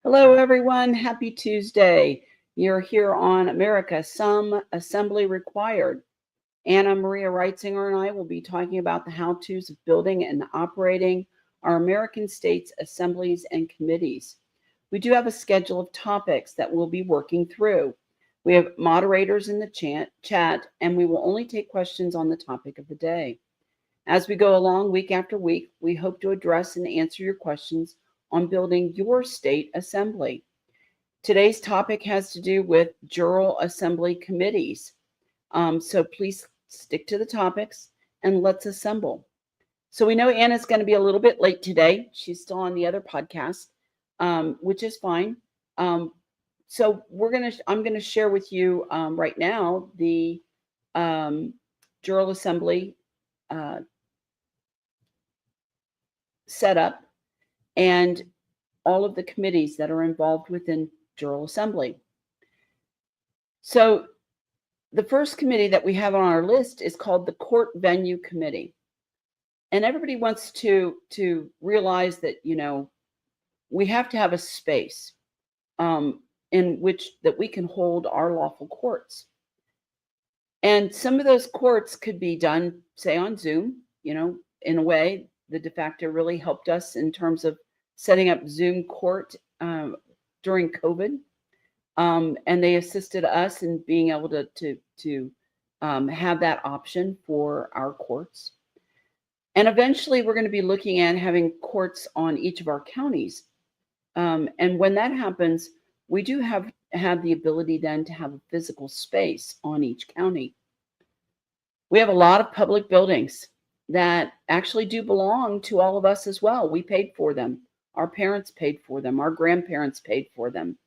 Hello, everyone. Happy Tuesday. You're here on America, Some Assembly Required. Anna Maria Reitzinger and I will be talking about the how-tos of building and operating our American states' assemblies and committees. We do have a schedule of topics that we'll be working through. We have moderators in the chat, and we will only take questions on the topic of the day. As we go along week after week, we hope to address and answer your questions on building your state assembly. Today's topic has to do with Jural Assembly committees. So please stick to the topics and let's assemble. So we know Anna's going to be a little bit late today. She's still on the other podcast, which is fine. So I'm going to share with you right now the Jural Assembly setup and all of the committees that are involved within Jural Assembly. So the first committee that we have on our list is called the Court Venue Committee. And everybody wants to realize that, we have to have a space in which that we can hold our lawful courts. And some of those courts could be done, say, on Zoom. In a way, the de facto really helped us in terms of setting up Zoom court during COVID. And they assisted us in being able to have that option for our courts. And eventually we're going to be looking at having courts on each of our counties. And when that happens, we do have the ability then to have a physical space on each county. We have a lot of public buildings that actually do belong to all of us as well. We paid for them. Our parents paid for them. Our grandparents paid for them.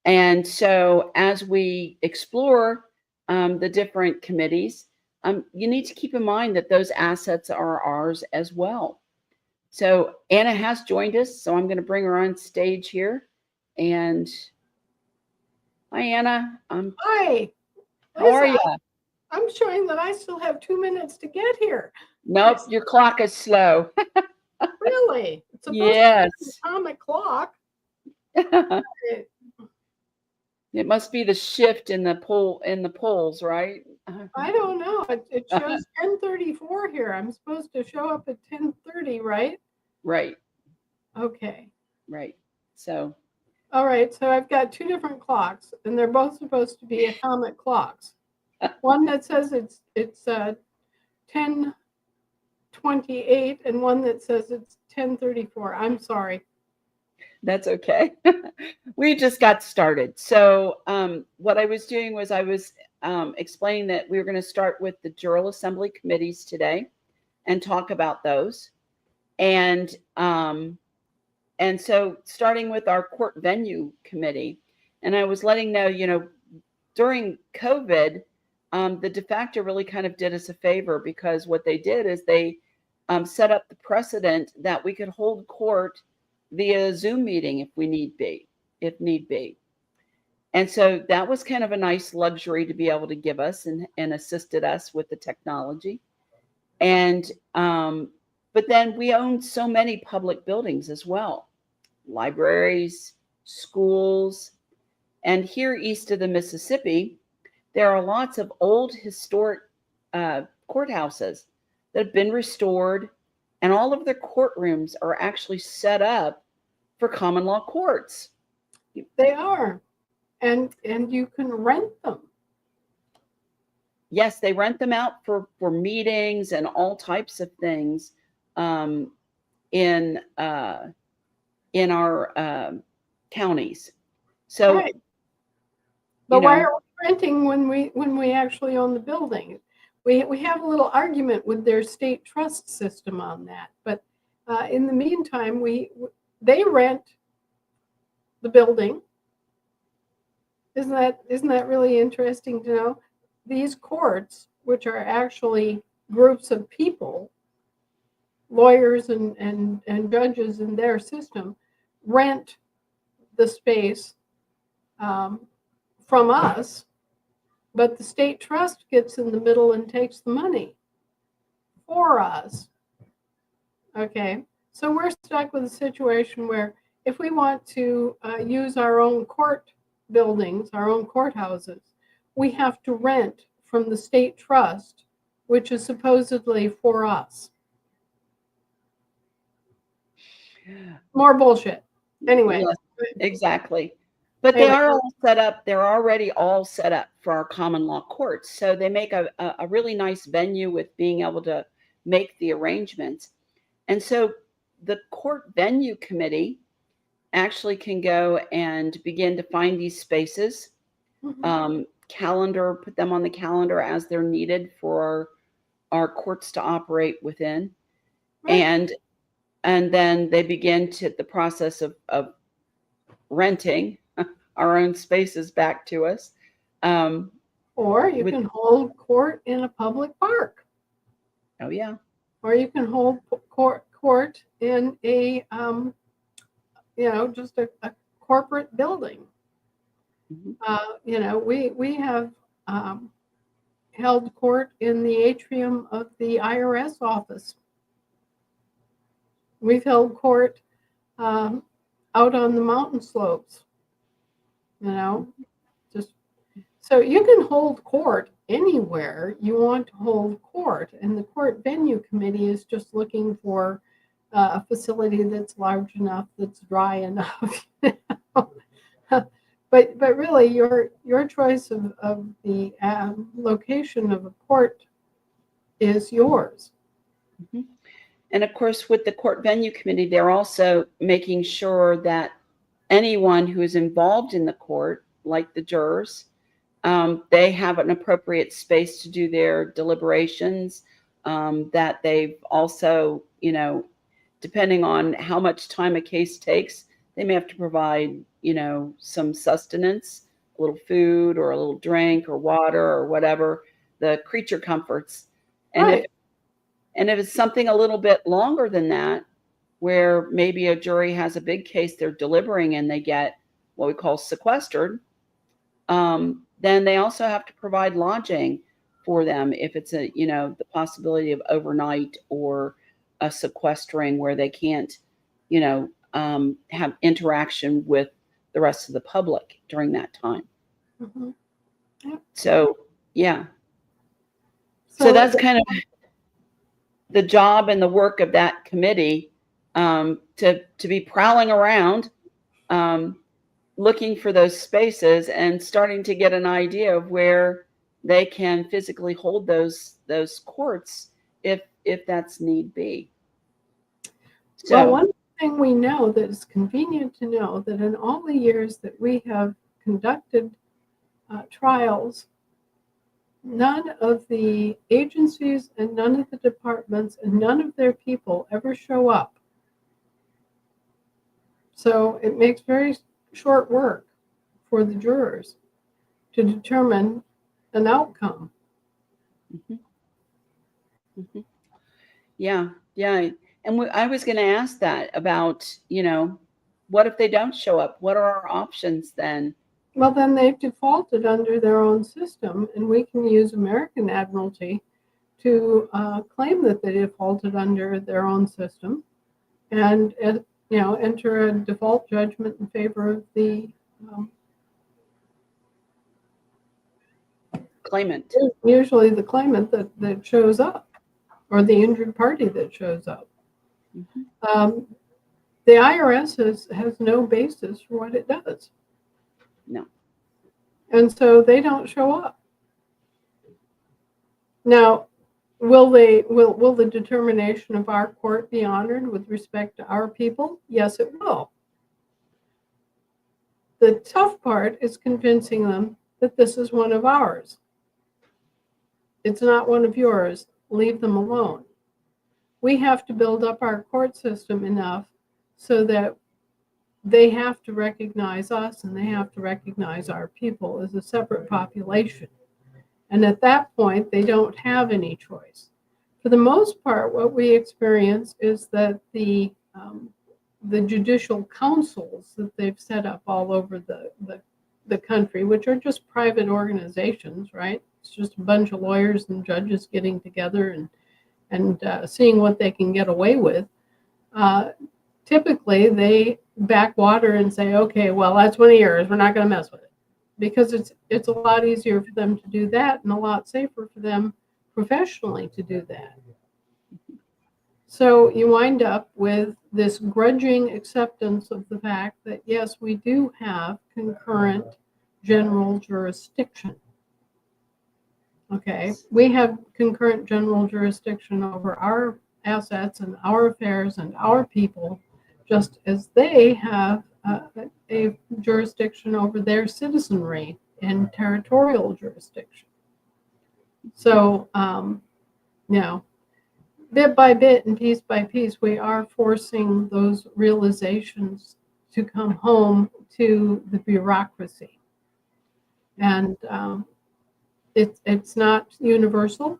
And so as we explore the different committees, you need to keep in mind that those assets are ours as well. So Anna has joined us, so I'm going to bring her on stage here. And hi, Anna. Hi. How are you? I'm showing that I still have 2 minutes to get here. Nope, your clock is slow. Really? It's supposed yes. to be an atomic clock. It must be the shift in the polls, right? I don't know. It shows 10:34 here. I'm supposed to show up at 10:30, right? Right. Okay. Right. So. All right. So I've got two different clocks, and they're both supposed to be atomic clocks. One that says it's 10:28, and one that says it's 10:34. I'm sorry. That's okay. We just got started. So what I was doing was I was explaining that we were going to start with the Jural Assembly committees today and talk about those. And so starting with our Court Venue Committee, and I was letting know, during COVID, the de facto really kind of did us a favor, because what they did is they set up the precedent that we could hold court via Zoom meeting if need be. And so that was kind of a nice luxury to be able to give us, and assisted us with the technology. And but then we own so many public buildings as well, libraries, schools, and here east of the Mississippi, there are lots of old historic courthouses that have been restored, and all of their courtrooms are actually set up for common law courts. They are, and you can rent them. Yes, they rent them out for meetings and all types of things in our counties. So, right. But why are we renting when we actually own the building? We have a little argument with their state trust system on that. But in the meantime, they rent the building. Isn't that really interesting to know? These courts, which are actually groups of people, lawyers and judges in their system, rent the space from us, but the state trust gets in the middle and takes the money for us. Okay, so we're stuck with a situation where if we want to use our own court buildings, our own courthouses, we have to rent from the state trust, which is supposedly for us. More bullshit. Anyway. Yes, exactly. But they are all set up. They're already all set up for our common law courts. So they make a really nice venue with being able to make the arrangements. And so the court venue committee actually can go and begin to find these spaces, calendar, put them on the calendar as they're needed for our courts to operate within. Right. And then they begin to the process of renting our own spaces back to us. Or you can hold court in a public park. Oh, yeah. Or you can hold court in a, just a corporate building. We have held court in the atrium of the IRS office. We've held court out on the mountain slopes, just so you can hold court anywhere you want to hold court. And the court venue committee is just looking for a facility that's large enough, that's dry enough. But really, your choice of the location of a court is yours. And of course, with the court venue committee, they're also making sure that anyone who is involved in the court, like the jurors, they have an appropriate space to do their deliberations, that they've also, depending on how much time a case takes, they may have to provide, some sustenance, a little food or a little drink or water or whatever, the creature comforts. And right. if it's something a little bit longer than that, where maybe a jury has a big case they're deliberating and they get what we call sequestered, then they also have to provide lodging for them if it's the possibility of overnight or a sequestering where they can't, have interaction with the rest of the public during that time. Yep. So, yeah. So that's kind of the job and the work of that committee, to be prowling around, looking for those spaces and starting to get an idea of where they can physically hold those courts if that's need be. So, well, one thing we know that is convenient to know that in all the years that we have conducted trials, none of the agencies and none of the departments and none of their people ever show up. So it makes very short work for the jurors to determine an outcome. Yeah. And I was going to ask that about, what if they don't show up? What are our options then? Well, then they've defaulted under their own system, and we can use American Admiralty to claim that they defaulted under their own system and, enter a default judgment in favor of the claimant. Usually the claimant that shows up, or the injured party that shows up. The IRS has no basis for what it does. No. And so they don't show up. Now, will the determination of our court be honored with respect to our people? Yes, it will. The tough part is convincing them that this is one of ours. It's not one of yours. Leave them alone. We have to build up our court system enough so that they have to recognize us and they have to recognize our people as a separate population. And at that point, they don't have any choice. For the most part, what we experience is that the judicial councils that they've set up all over the country, which are just private organizations, right? It's just a bunch of lawyers and judges getting together and seeing what they can get away with. Typically, they backwater and say, okay, well, that's one of yours. We're not going to mess with it, because it's a lot easier for them to do that and a lot safer for them professionally to do that. So you wind up with this grudging acceptance of the fact that, yes, we do have concurrent general jurisdiction. Okay, we have concurrent general jurisdiction over our assets and our affairs and our people, just as they have a jurisdiction over their citizenry and territorial jurisdiction. So, bit by bit and piece by piece, we are forcing those realizations to come home to the bureaucracy. And it's not universal.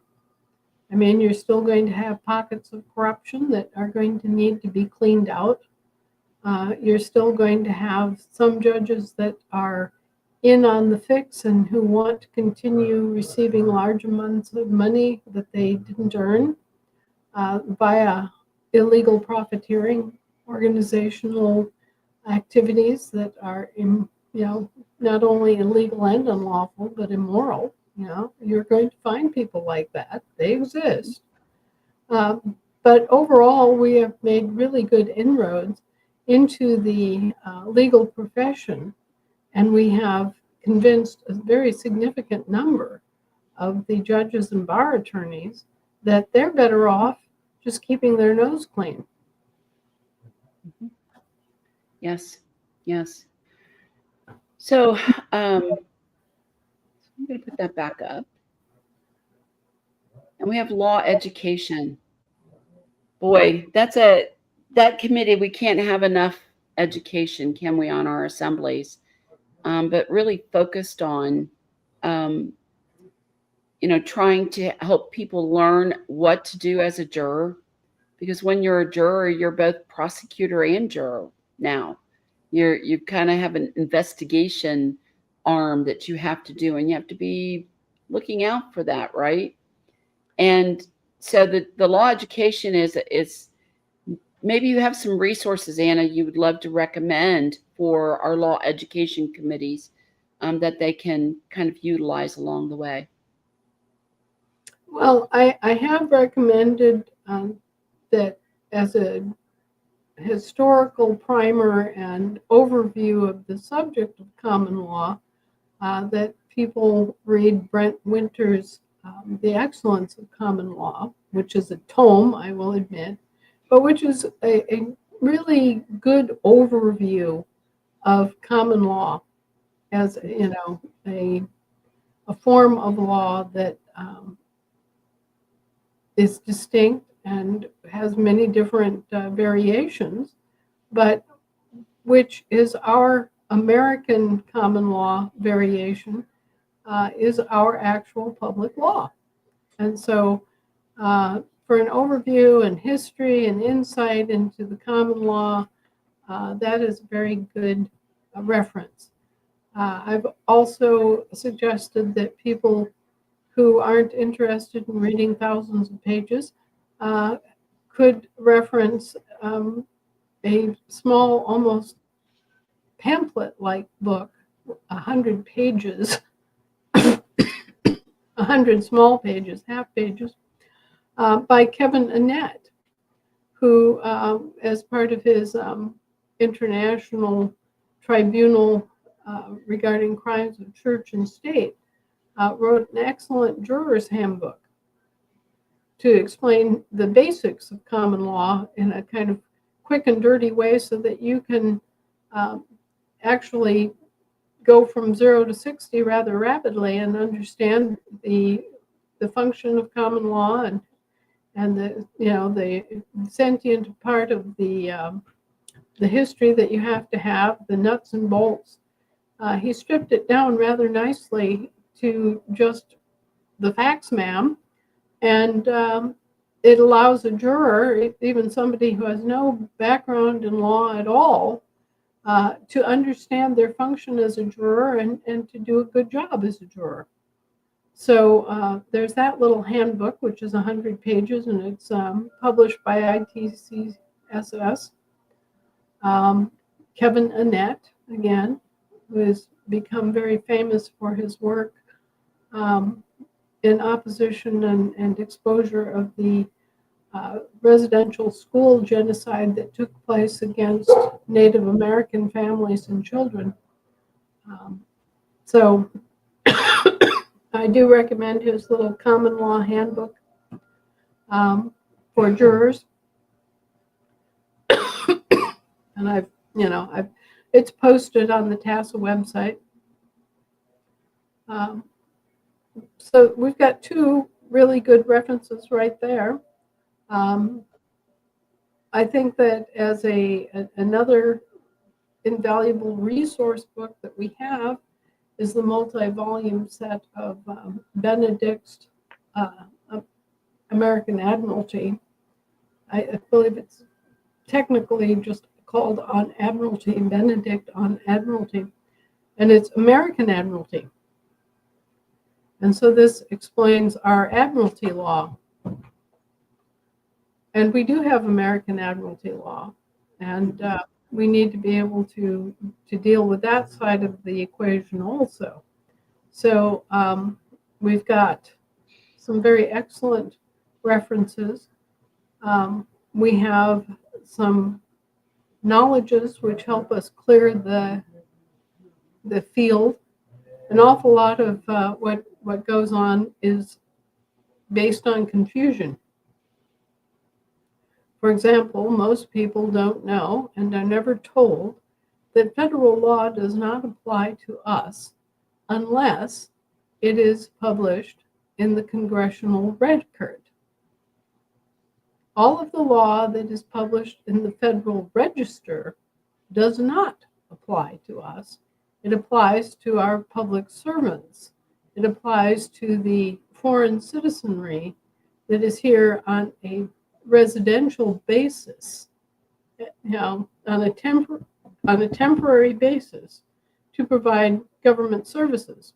I mean, you're still going to have pockets of corruption that are going to need to be cleaned out. You're still going to have some judges that are in on the fix and who want to continue receiving large amounts of money that they didn't earn via illegal profiteering, organizational activities that are, not only illegal and unlawful, but immoral. You're going to find people like that. They exist. But overall, we have made really good inroads into the legal profession, and we have convinced a very significant number of the judges and bar attorneys that they're better off just keeping their nose clean. Yes, yes. So I'm going to put that back up. And we have law education. Boy, that committee, we can't have enough education, can we, on our assemblies? But really focused on, trying to help people learn what to do as a juror. Because when you're a juror, you're both prosecutor and juror now. You kind of have an investigation arm that you have to do, and you have to be looking out for that, right? And so the law education is maybe you have some resources, Anna, you would love to recommend for our law education committees that they can kind of utilize along the way. Well, I have recommended that as a historical primer and overview of the subject of common law, that people read Brent Winter's The Excellence of Common Law, which is a tome, I will admit, but which is a really good overview of common law as, a form of law that is distinct and has many different variations, but which is our American common law variation, is our actual public law. And so for an overview and history and insight into the common law, that is a very good reference. I've also suggested that people who aren't interested in reading thousands of pages could reference a small, almost pamphlet-like book, 100 pages, 100 small pages, half pages, by Kevin Annett, who, as part of his international tribunal regarding crimes of church and state, wrote an excellent juror's handbook to explain the basics of common law in a kind of quick and dirty way so that you can actually go from 0 to 60 rather rapidly and understand the function of common law and the sentient part of the history that you have to have, the nuts and bolts. He stripped it down rather nicely to just the facts, ma'am, and it allows a juror, even somebody who has no background in law at all, to understand their function as a juror and to do a good job as a juror. So there's that little handbook, which is 100 pages, and it's published by ITCSS. Kevin Annett, again, who has become very famous for his work in opposition and exposure of the residential school genocide that took place against Native American families and children. So I do recommend his little common law handbook for jurors. And it's posted on the TASA website. So we've got two really good references right there. I think that as another invaluable resource book that we have is the multi-volume set of Benedict's American Admiralty. I believe it's technically just called On Admiralty, Benedict on Admiralty, and it's American Admiralty. And so this explains our admiralty law. And we do have American admiralty law, and we need to be able to deal with that side of the equation also. So we've got some very excellent references. We have some knowledges which help us clear the field. An awful lot of what goes on is based on confusion. For example, most people don't know and are never told that federal law does not apply to us unless it is published in the Congressional Record. All of the law that is published in the Federal Register does not apply to us. It applies to our public servants. It applies to the foreign citizenry that is here on a residential basis, on a temporary basis to provide government services.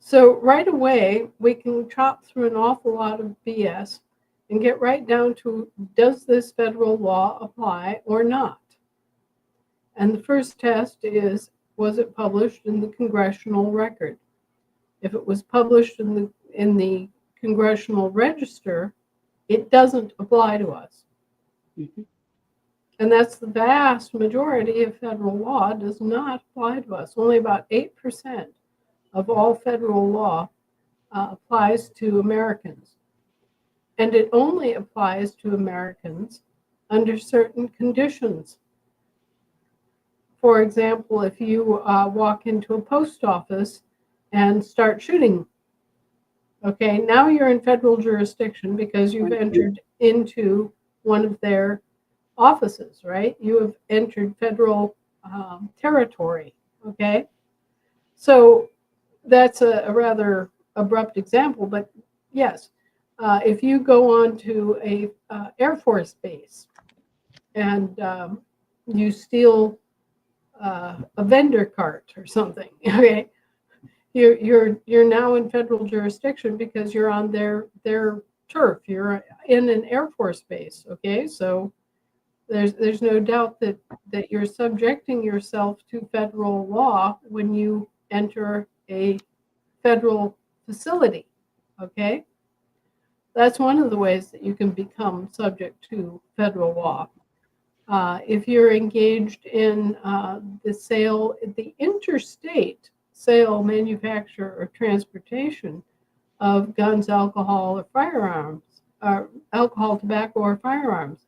So right away, we can chop through an awful lot of BS and get right down to, does this federal law apply or not? And the first test is, was it published in the Congressional Record? If it was published in the Congressional Register, it doesn't apply to us. Mm-hmm. And that's the vast majority of federal law does not apply to us. Only about 8% of all federal law applies to Americans. And it only applies to Americans under certain conditions. For example, if you walk into a post office and start shooting, okay, now you're in federal jurisdiction because you've entered into one of their offices, right? You have entered federal territory, okay? So that's a rather abrupt example, but yes, if you go on to a Air Force base and you steal a vendor cart or something, okay, you're now in federal jurisdiction because you're on their turf. You're in an Air Force base, okay? So there's no doubt that you're subjecting yourself to federal law when you enter a federal facility, okay? That's one of the ways that you can become subject to federal law. If you're engaged in the interstate sale, manufacture, or transportation of guns, alcohol, or firearms, or alcohol, tobacco, or firearms,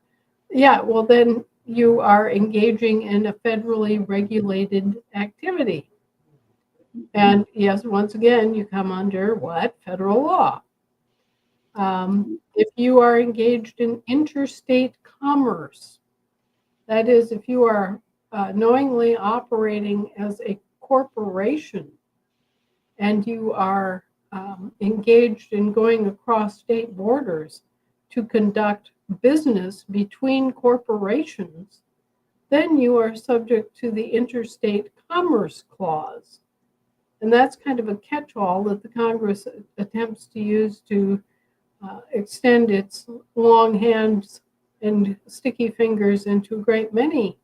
yeah, well, then you are engaging in a federally regulated activity. And yes, once again, you come under what? Federal law. If you are engaged in interstate commerce, that is, if you are knowingly operating as a corporation and you are engaged in going across state borders to conduct business between corporations, then you are subject to the Interstate Commerce Clause. And that's kind of a catch-all that the Congress attempts to use to extend its long hands and sticky fingers into a great many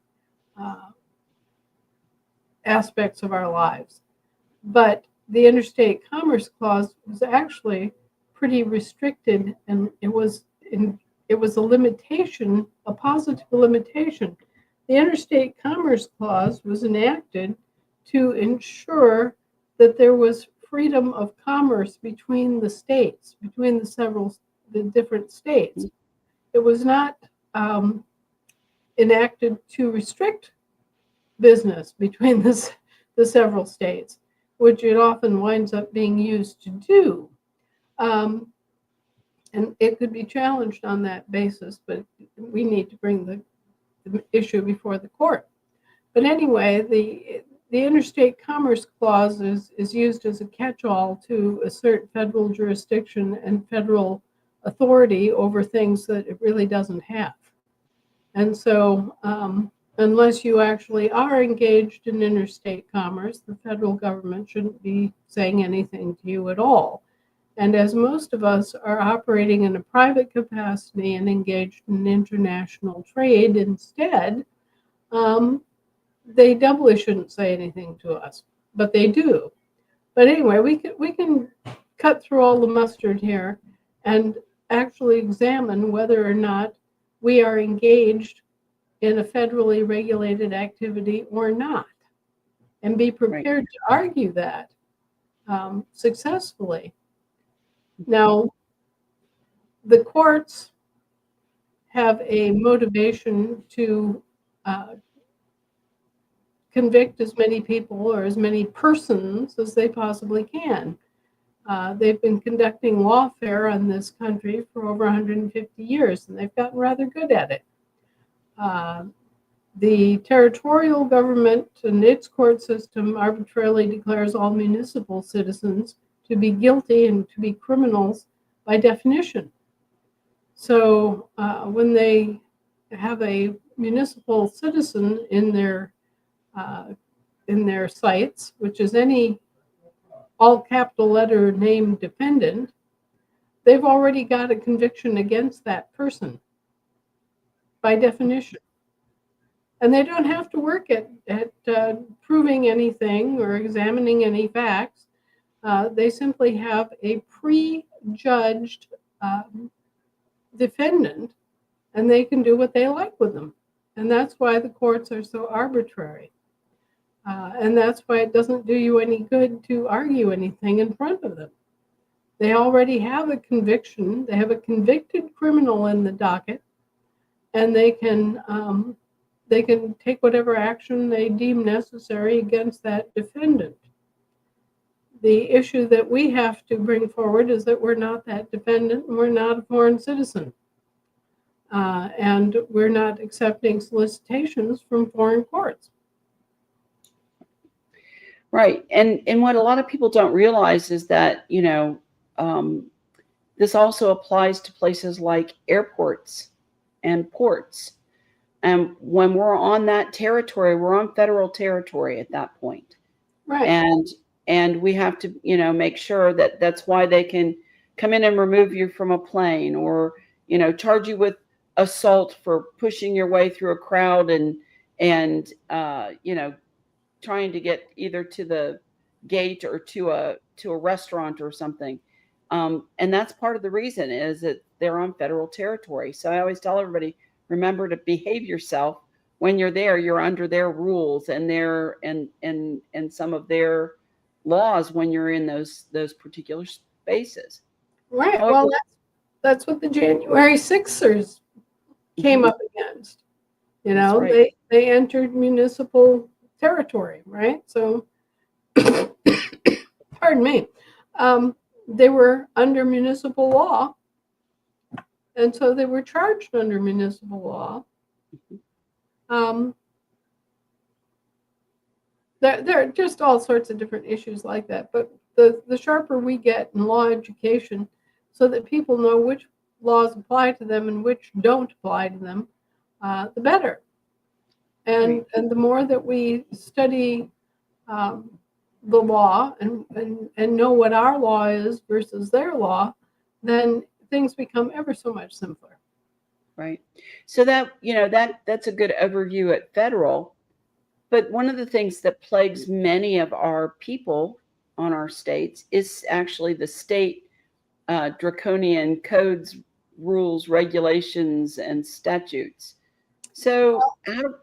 aspects of our lives. But the Interstate Commerce Clause was actually pretty restricted, and it was a limitation, a positive limitation. The Interstate Commerce Clause was enacted to ensure that there was freedom of commerce between the states, between the different states. It was not enacted to restrict business between the several states, which it often winds up being used to do. And it could be challenged on that basis, but we need to bring the issue before the court. But anyway, the Interstate Commerce Clause is used as a catch-all to assert federal jurisdiction and federal authority over things that it really doesn't have. And so unless you actually are engaged in interstate commerce, the federal government shouldn't be saying anything to you at all. And as most of us are operating in a private capacity and engaged in international trade instead, they doubly shouldn't say anything to us, but they do. But anyway, we can cut through all the mustard here and actually examine whether or not we are engaged in a federally regulated activity or not, and be prepared to argue that successfully. Now, the courts have a motivation to convict as many people or as many persons as they possibly can. They've been conducting lawfare on this country for over 150 years, and they've gotten rather good at it. The territorial government and its court system arbitrarily declares all municipal citizens to be guilty and to be criminals by definition. So when they have a municipal citizen in their sites, which is any all capital letter name dependent, they've already got a conviction against that person by definition. And they don't have to work at proving anything or examining any facts. They simply have a prejudged defendant, and they can do what they like with them. And that's why the courts are so arbitrary. And that's why it doesn't do you any good to argue anything in front of them. They already have a conviction. They have a convicted criminal in the docket, and they can take whatever action they deem necessary against that defendant. The issue that we have to bring forward is that we're not that defendant, and we're not a foreign citizen. And we're not accepting solicitations from foreign courts. Right. And what a lot of people don't realize is that, this also applies to places like airports and ports. And when we're on that territory, we're on federal territory at that point. Right. And we have to, make sure that that's why they can come in and remove you from a plane, or, charge you with assault for pushing your way through a crowd and trying to get either to the gate or to a restaurant or something. And that's part of the reason is that they're on federal territory. So I always tell everybody, remember to behave yourself when you're there. You're under their rules and their and some of their laws when you're in those particular spaces. Right. However, well, that's what the January 6ers came up against. Right. They entered municipal territory, right? So, pardon me, they were under municipal law, and so they were charged under municipal law. There are just all sorts of different issues like that, but the sharper we get in law education so that people know which laws apply to them and which don't apply to them, the better. And the more that we study the law and know what our law is versus their law, then things become ever so much simpler. Right. So that, that's a good overview at federal. But one of the things that plagues many of our people on our states is actually the state draconian codes, rules, regulations, and statutes. So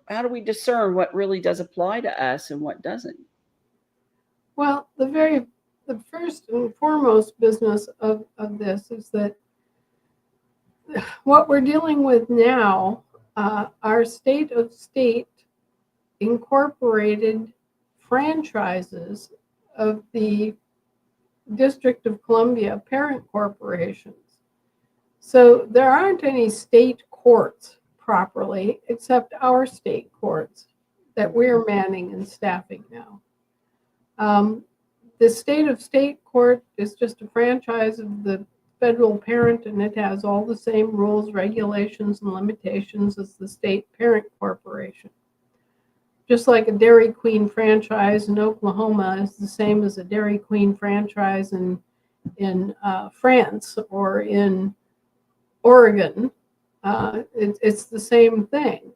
how do we discern what really does apply to us and what doesn't? Well, the first and foremost business of this is that what we're dealing with now are state incorporated franchises of the District of Columbia parent corporations. So there aren't any state courts properly, except our state courts that we're manning and staffing now. The state court is just a franchise of the federal parent, and it has all the same rules, regulations, and limitations as the state parent corporation. Just like a Dairy Queen franchise in Oklahoma is the same as a Dairy Queen franchise in France or in Oregon. It's the same thing.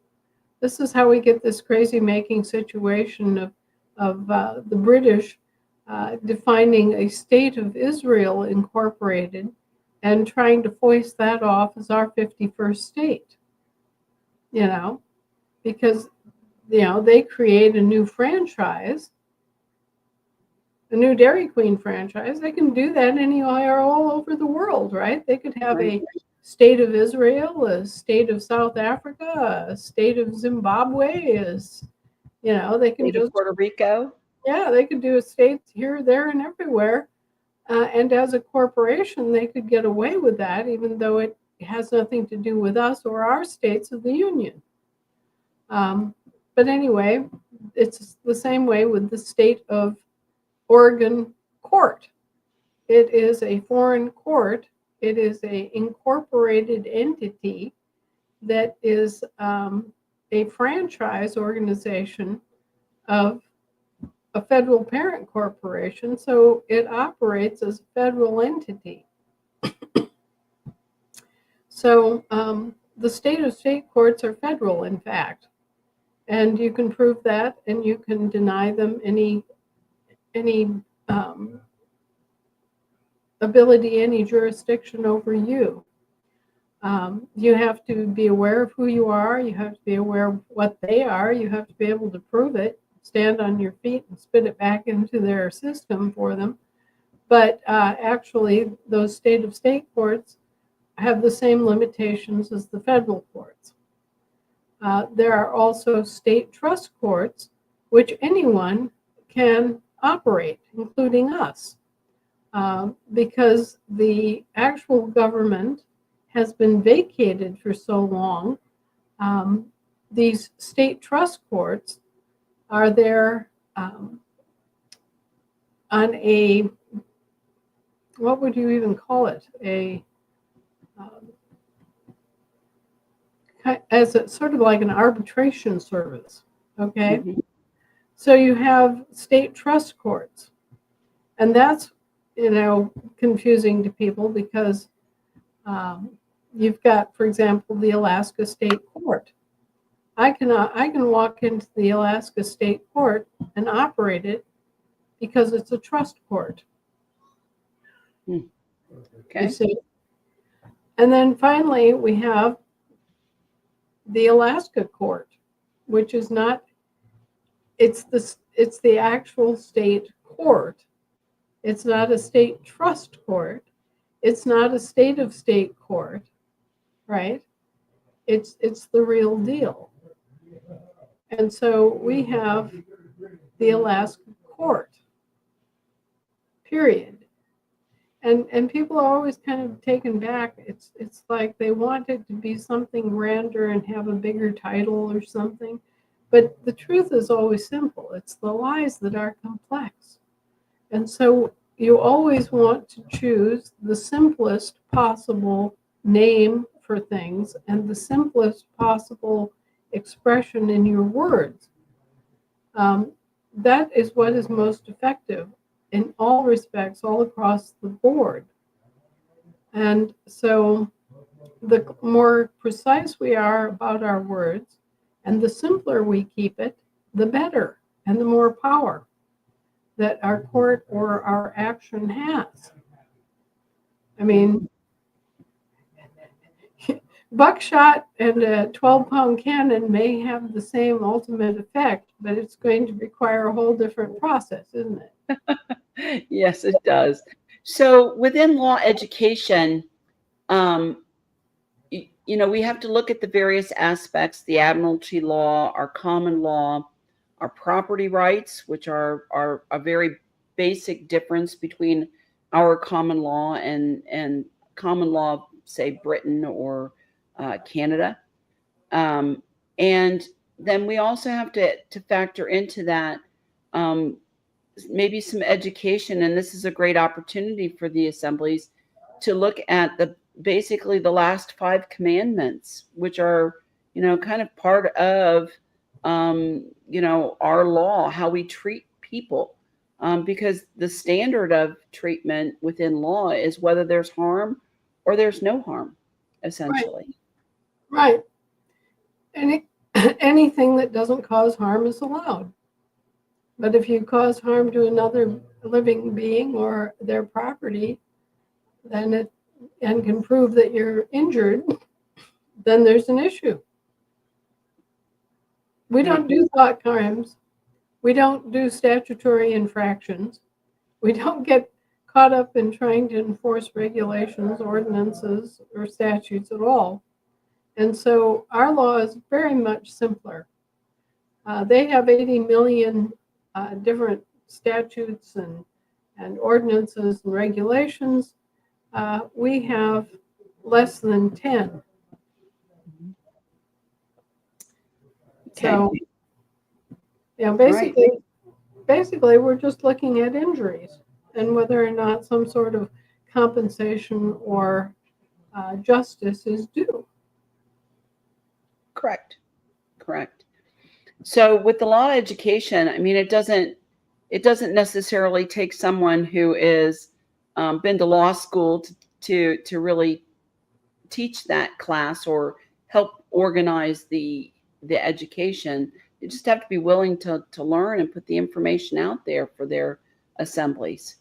This is how we get this crazy making situation of the British defining a state of Israel incorporated and trying to foist that off as our 51st state, because, they create a new franchise, a new Dairy Queen franchise. They can do that anywhere all over the world, right? They could have a state of Israel, a state of South Africa, a state of Zimbabwe, they can do Puerto Rico. Yeah, they could do a state here, there, and everywhere. And as a corporation, they could get away with that, even though it has nothing to do with us or our states of the Union. But anyway, it's the same way with the state of Oregon court. It is a foreign court. It is an incorporated entity that is a franchise organization of a federal parent corporation, so it operates as a federal entity. So the state courts are federal, in fact, and you can prove that, and you can deny them any ability, any jurisdiction over you. You have to be aware of who you are. You have to be aware of what they are. You have to be able to prove it, stand on your feet and spit it back into their system for them. But actually, those state courts have the same limitations as the federal courts. There are also state trust courts, which anyone can operate, including us, because the actual government has been vacated for so long. These state trust courts are there on a, what would you even call it? As a sort of like an arbitration service, okay? Mm-hmm. So you have state trust courts, and that's, confusing to people because you've got, for example, the Alaska State Court. I can walk into the Alaska State Court and operate it because it's a trust court. Okay. You see? And then finally, we have the Alaska court, which is not, it's the actual state court. It's not a state trust court. It's not a state of state court, right? It's the real deal. And so we have the Alaska court, period. And people are always kind of taken back. It's like they want it to be something grander and have a bigger title or something. But the truth is always simple. It's the lies that are complex. And so you always want to choose the simplest possible name for things and the simplest possible expression in your words. That is what is most effective in all respects, all across the board. And so the more precise we are about our words and the simpler we keep it, the better and the more power that our court or our action has. I mean, buckshot and a 12-pound cannon may have the same ultimate effect, but it's going to require a whole different process, isn't it? Yes, it does. So within law education, you know, we have to look at the various aspects, the admiralty law, our common law, our property rights, which are a very basic difference between our common law and common law, say Britain or Canada. And then we also have to factor into that maybe some education, and this is a great opportunity for the assemblies to look at basically the last 5 commandments, which are, you know, kind of part of, you know, our law, how we treat people, because the standard of treatment within law is whether there's harm or there's no harm, essentially. Right. Anything that doesn't cause harm is allowed. But if you cause harm to another living being or their property, then and can prove that you're injured, then there's an issue. We don't do thought crimes. We don't do statutory infractions. We don't get caught up in trying to enforce regulations, ordinances, or statutes at all. And so our law is very much simpler. They have 80 million different statutes and ordinances and regulations. We have less than 10. Okay. So, yeah, basically, we're just looking at injuries and whether or not some sort of compensation or justice is due. Correct. So with the law education, I mean, it doesn't necessarily take someone who is been to law school to really teach that class or help organize the education. You just have to be willing to learn and put the information out there for their assemblies.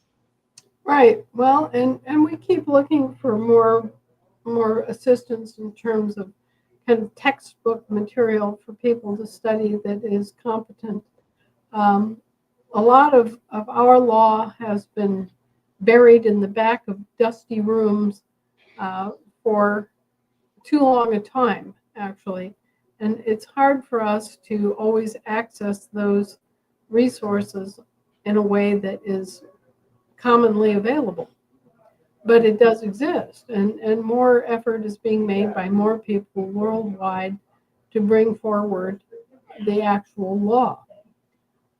Right. Well, and we keep looking for more assistance in terms of kind of textbook material for people to study that is competent. A lot of our law has been buried in the back of dusty rooms for too long a time, actually. And it's hard for us to always access those resources in a way that is commonly available. But it does exist, and more effort is being made by more people worldwide to bring forward the actual law.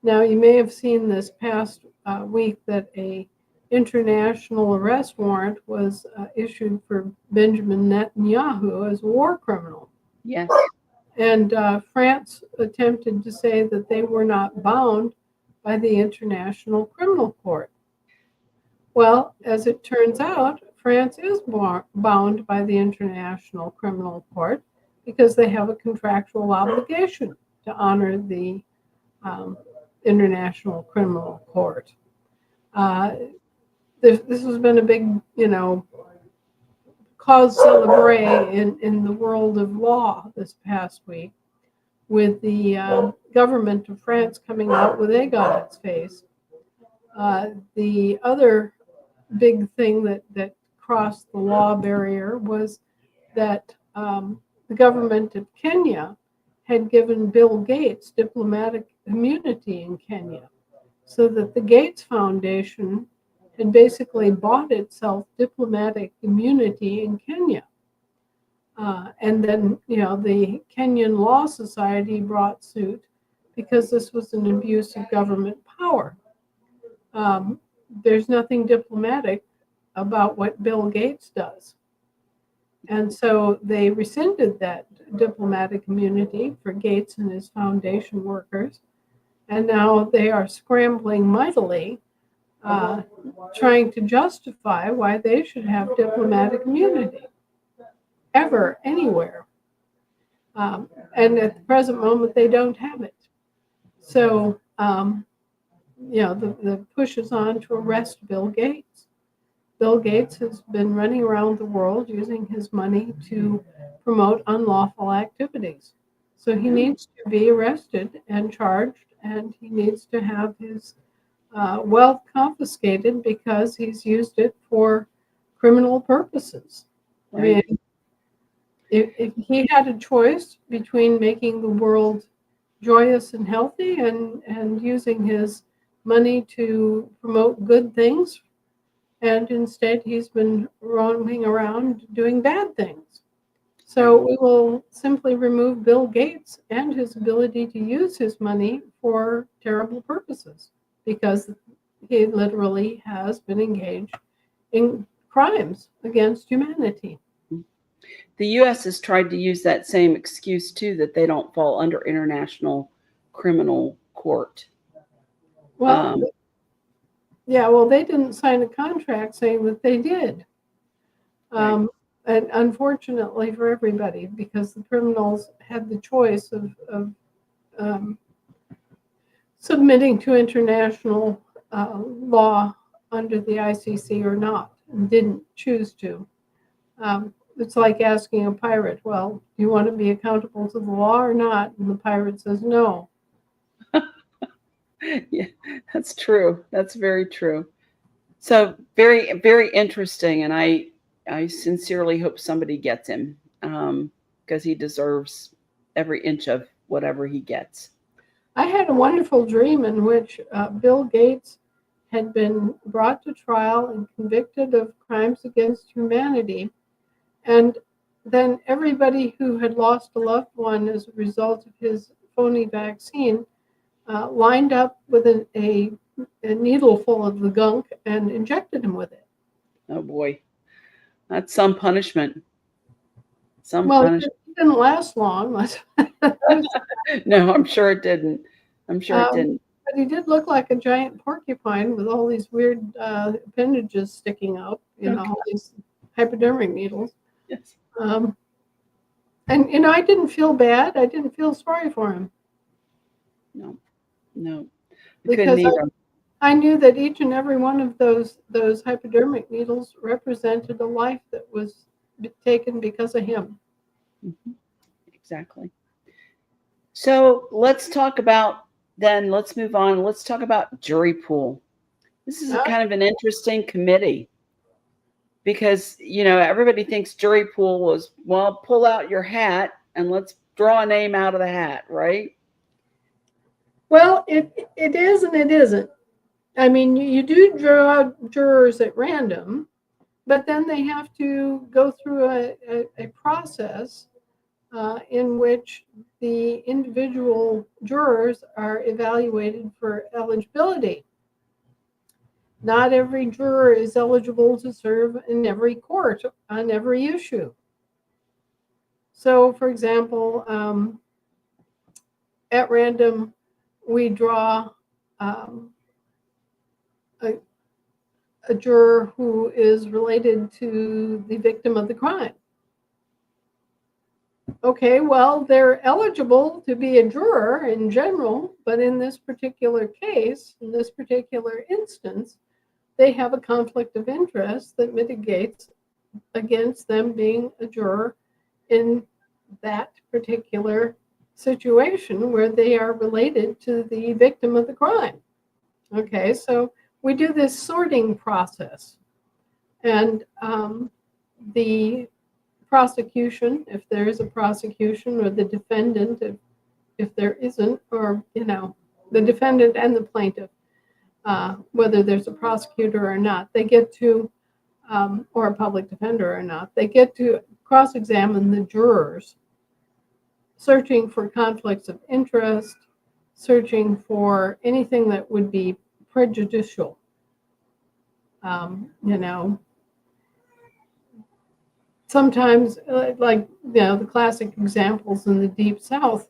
Now, you may have seen this past week that a international arrest warrant was issued for Benjamin Netanyahu as a war criminal. Yes. And France attempted to say that they were not bound by the International Criminal Court. Well, as it turns out, France is bound by the International Criminal Court because they have a contractual obligation to honor the International Criminal Court. This has been a big, cause célèbre in the world of law this past week, with the government of France coming out with egg on its face. The other big thing that crossed the law barrier was that the government of Kenya had given Bill Gates diplomatic immunity in Kenya, so that the Gates Foundation had basically bought itself diplomatic immunity in Kenya. And then, the Kenyan Law Society brought suit because this was an abuse of government power. There's nothing diplomatic about what Bill Gates does. And so they rescinded that diplomatic immunity for Gates and his foundation workers. And now they are scrambling mightily, trying to justify why they should have diplomatic immunity ever, anywhere. And at the present moment, they don't have it. So, the push is on to arrest Bill Gates. Bill Gates has been running around the world using his money to promote unlawful activities. So he needs to be arrested and charged, and he needs to have his wealth confiscated because he's used it for criminal purposes. Right. I mean, if he had a choice between making the world joyous and healthy and using his money to promote good things, and instead he's been roaming around doing bad things. So we will simply remove Bill Gates and his ability to use his money for terrible purposes because he literally has been engaged in crimes against humanity. The U.S. has tried to use that same excuse too, that they don't fall under international criminal court. Well, well, they didn't sign a contract saying that they did. Right. And unfortunately for everybody, because the criminals had the choice of submitting to international law under the ICC or not, and didn't choose to. It's like asking a pirate, well, do you want to be accountable to the law or not? And the pirate says no. Yeah, that's true. That's very true. So very, very interesting. And I sincerely hope somebody gets him because he deserves every inch of whatever he gets. I had a wonderful dream in which Bill Gates had been brought to trial and convicted of crimes against humanity. And then everybody who had lost a loved one as a result of his phony vaccine lined up with a needle full of the gunk and injected him with it. Oh boy, that's some punishment. Some Well, punishment. it didn't last long. No, I'm sure it didn't. I'm sure it didn't. But he did look like a giant porcupine with all these weird appendages sticking out, all these hypodermic needles. Yes. And, I didn't feel bad. I didn't feel sorry for him. No. Because I knew that each and every one of those hypodermic needles represented a life that was taken because of him. Mm-hmm. Exactly. So let's move on. Let's talk about jury pool. This is kind of an interesting committee because, everybody thinks jury pool was, well, pull out your hat and let's draw a name out of the hat, right? Well, it is and it isn't. I mean, you do draw jurors at random, but then they have to go through a process in which the individual jurors are evaluated for eligibility. Not every juror is eligible to serve in every court on every issue. So, for example, at random, we draw a juror who is related to the victim of the crime. Okay, well, they're eligible to be a juror in general, but in this particular case, in this particular instance, they have a conflict of interest that mitigates against them being a juror in that particular situation where they are related to the victim of the crime. Okay, so we do this sorting process, and the prosecution, if there is a prosecution, or the defendant, if there isn't, or the defendant and the plaintiff, whether there's a prosecutor or not, they get to, or a public defender or not, they get to cross-examine the jurors, searching for conflicts of interest, searching for anything that would be prejudicial. Sometimes, like, the classic examples in the Deep South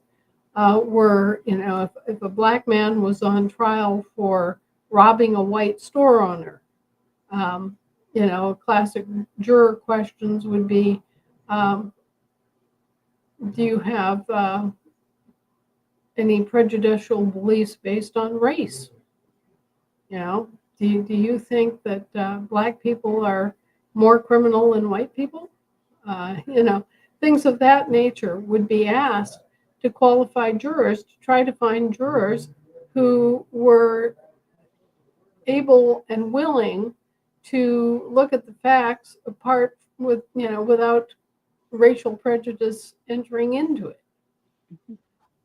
were, if a black man was on trial for robbing a white store owner, classic juror questions would be, do you have any prejudicial beliefs based on race. You know, do you think that black people are more criminal than white people? You know, things of that nature would be asked to qualify jurors, to try to find jurors who were able and willing to look at the facts apart with, you know, without racial prejudice entering into it.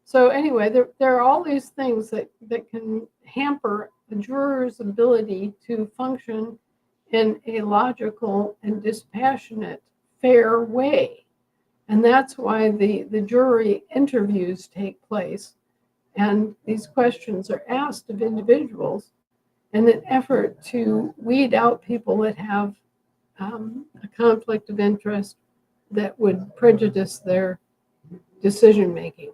So anyway, there are all these things that can hamper a juror's ability to function in a logical and dispassionate, fair way. And that's why the jury interviews take place. And these questions are asked of individuals in an effort to weed out people that have a conflict of interest that would prejudice their decision making.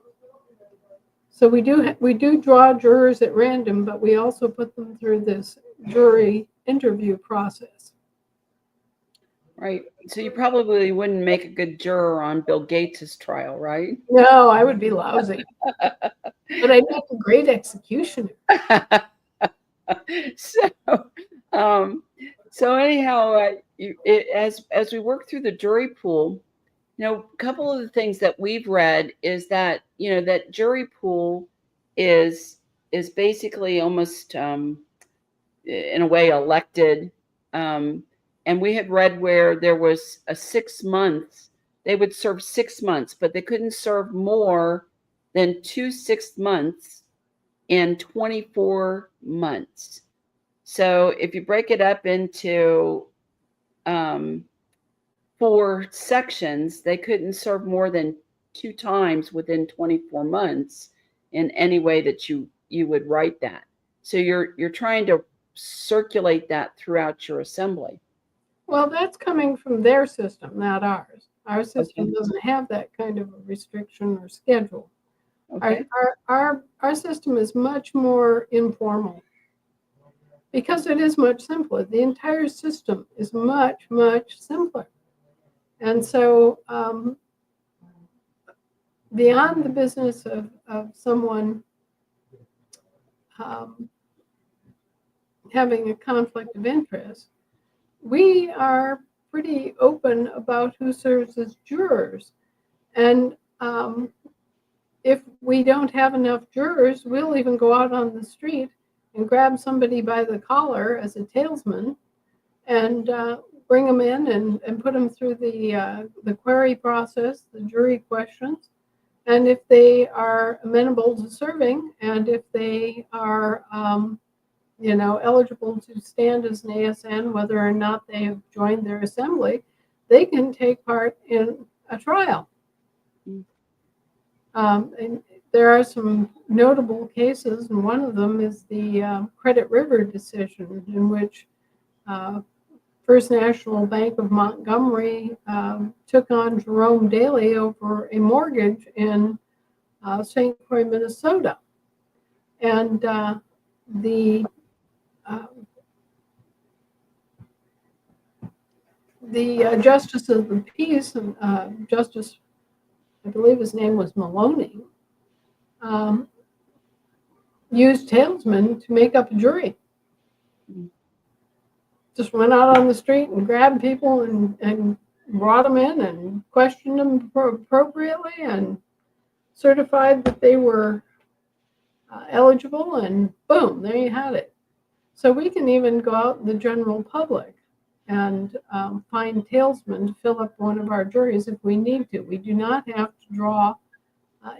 So we do draw jurors at random, but we also put them through this jury interview process. Right. So you probably wouldn't make a good juror on Bill Gates's trial, right? No, I would be lousy. But I'd make a great executioner. So anyhow, as we work through the jury pool, you know, a couple of the things that we've read is that, you know, that jury pool is basically almost in a way elected. And we had read where there was a 6 months, they would serve 6 months, but they couldn't serve more than 2 6 months in 24 months. So if you break it up into 4 sections, they couldn't serve more than 2 times within 24 months in any way that you would write that. So you're trying to circulate that throughout your assembly. Well, that's coming from their system, not ours. Our system Okay. doesn't have that kind of a restriction or schedule. Okay. Our system is much more informal because it is much simpler. The entire system is much, much simpler. And so beyond the business of someone having a conflict of interest, we are pretty open about who serves as jurors. And if we don't have enough jurors, we'll even go out on the street and grab somebody by the collar as a talesman and bring them in and put them through the query process, the jury questions. And if they are amenable to serving, and if they are you know, eligible to stand as an ASN, whether or not they have joined their assembly, they can take part in a trial. And there are some notable cases, and one of them is the Credit River decision, in which First National Bank of Montgomery took on Jerome Daly over a mortgage in St. Croix, Minnesota. And the Justice of the Peace, Justice, I believe his name was Maloney, used talesmen to make up a jury. Just went out on the street and grabbed people and brought them in and questioned them appropriately and certified that they were eligible, and boom, there you had it. So we can even go out in the general public and find talesmen to fill up one of our juries if we need to. We do not have to draw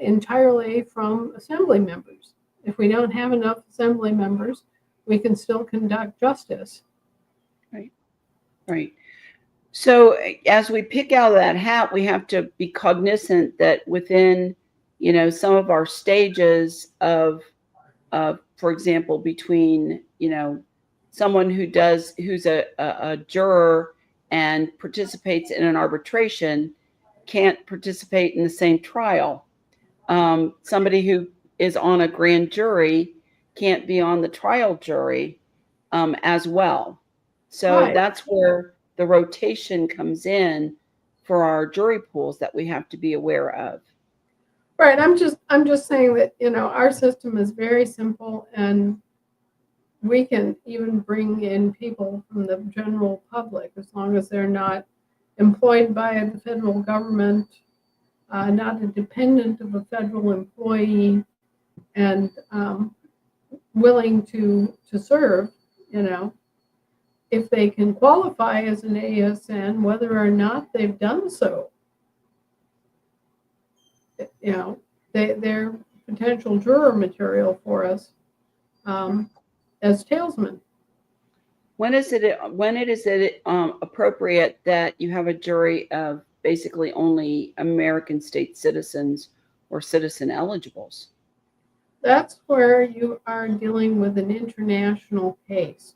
entirely from assembly members. If we don't have enough assembly members, we can still conduct justice. Right. So as we pick out of that hat, we have to be cognizant that within, you know, some of our stages of for example, between, you know, someone who's a juror and participates in an arbitration can't participate in the same trial. Somebody who is on a grand jury can't be on the trial jury as well. So Right. That's where the rotation comes in for our jury pools that we have to be aware of. Right. I'm just saying that, our system is very simple, and we can even bring in people from the general public as long as they're not employed by the federal government, not a dependent of a federal employee, and willing to serve, if they can qualify as an ASN, whether or not they've done so. They're potential juror material for us as talesmen. When is it appropriate that you have a jury of basically only American state citizens or citizen eligibles? That's where you are dealing with an international case.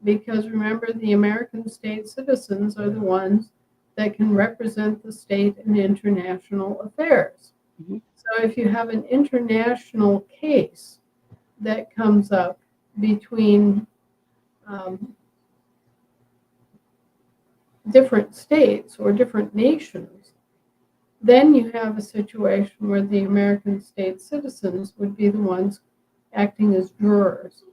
Because remember, the American state citizens are the ones that can represent the state in international affairs. Mm-hmm. So if you have an international case that comes up between different states or different nations, then you have a situation where the American state citizens would be the ones acting as jurors.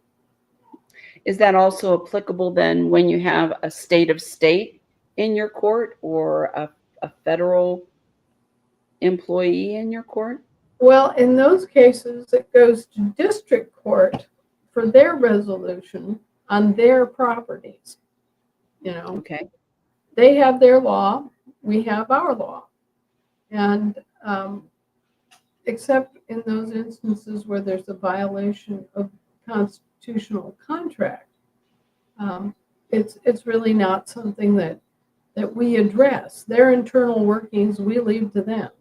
Is that also applicable then when you have a state of state in your court or a federal employee in your court? Well, in those cases, it goes to district court for their resolution on their properties. Okay. They have their law, we have our law. And except in those instances where there's a violation of constitutional contract, it's really not something that we address. Their internal workings we leave to them,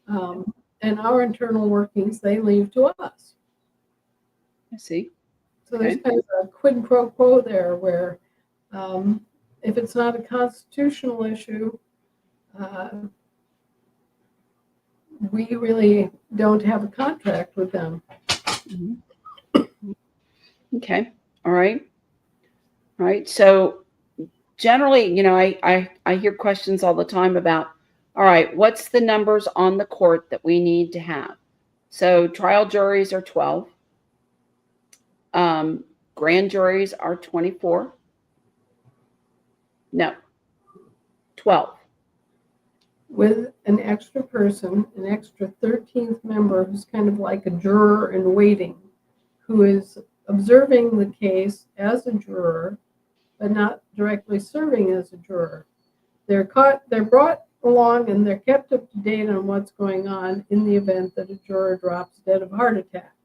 and our internal workings they leave to us. I see. So there's kind of a quid pro quo there, where if it's not a constitutional issue, we really don't have a contract with them. Mm-hmm. Okay. All right. All right. So generally, I hear questions all the time about, all right, what's the numbers on the court that we need to have? So trial juries are 12. Grand juries are 24. No, 12. With an extra person, an extra 13th member who's kind of like a juror in waiting, who is observing the case as a juror, but not directly serving as a juror. They're brought along and they're kept up to date on what's going on in the event that a juror drops dead of a heart attack,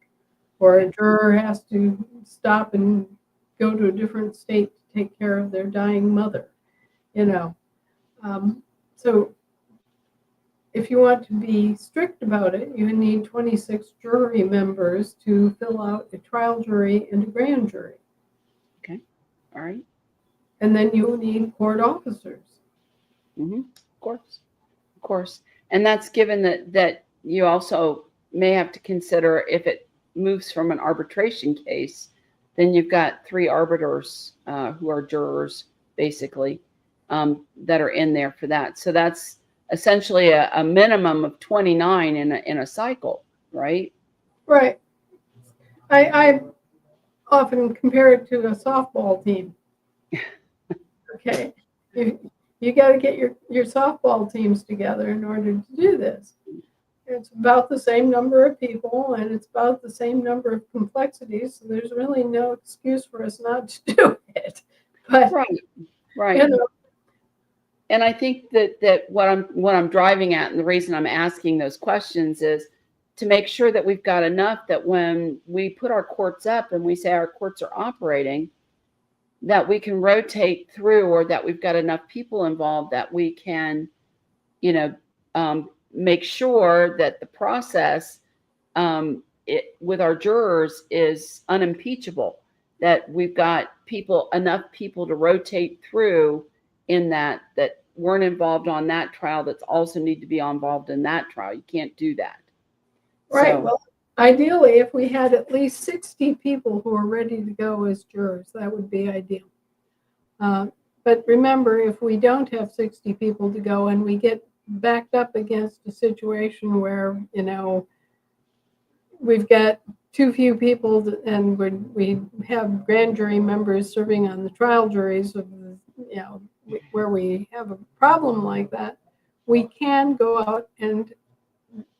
or a juror has to stop and go to a different state to take care of their dying mother. So if you want to be strict about it, you need 26 jury members to fill out a trial jury and a grand jury. Okay. All right. And then you need court officers. Mm-hmm. Of course. And that's given that you also may have to consider, if it moves from an arbitration case, then you've got 3 arbiters who are jurors, basically, that are in there for that. So that's essentially a minimum of 29 in a cycle, right? Right. I often compare it to a softball team. Okay. You got to get your softball teams together in order to do this. It's about the same number of people, and it's about the same number of complexities, so there's really no excuse for us not to do it. But right. And I think that what I'm driving at, and the reason I'm asking those questions, is to make sure that we've got enough that when we put our courts up and we say our courts are operating, that we can rotate through, or that we've got enough people involved that we can, make sure that the process with our jurors is unimpeachable, that we've got enough people to rotate through in that weren't involved on that trial that also need to be involved in that trial. You can't do that. Right. So, well, ideally, if we had at least 60 people who are ready to go as jurors, that would be ideal. But remember, if we don't have 60 people to go and we get backed up against a situation where, you know, we've got too few people and we have grand jury members serving on the trial juries of, you know, where we have a problem like that, we can go out and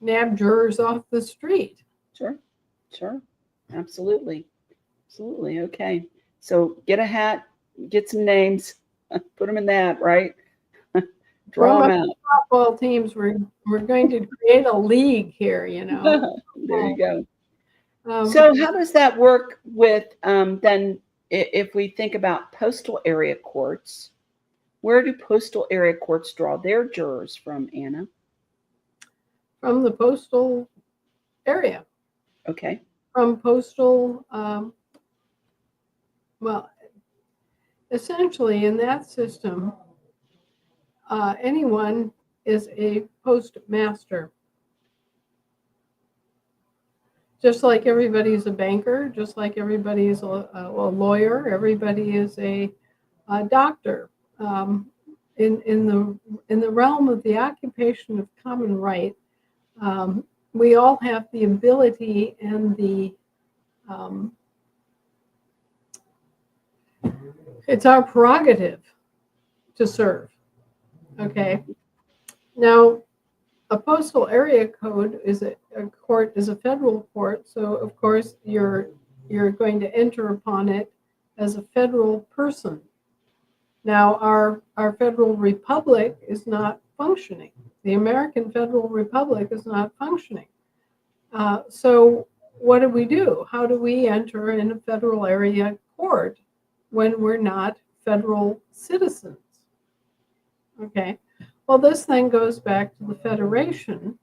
nab jurors off the street. Sure. Absolutely. Okay. So get a hat, get some names, put them in that, right? Draw them out. Softball teams, we're going to create a league here, you know. There you go. So how does that work with then if we think about postal area courts? Where do postal area courts draw their jurors from, Anna? From the postal area. Okay. From postal, well, essentially in that system, anyone is a postmaster. Just like everybody's a banker, just like everybody's a lawyer, everybody is a doctor. In the realm of the occupation of common right, we all have the ability and the it's our prerogative to serve. Okay. Now, a postal area code is a court is a federal court, so of course you're going to enter upon it as a federal person. Now, our federal republic is not functioning. The American Federal Republic is not functioning. So what do? How do we enter in a federal area court when we're not federal citizens? Okay. Well, this thing goes back to the Federation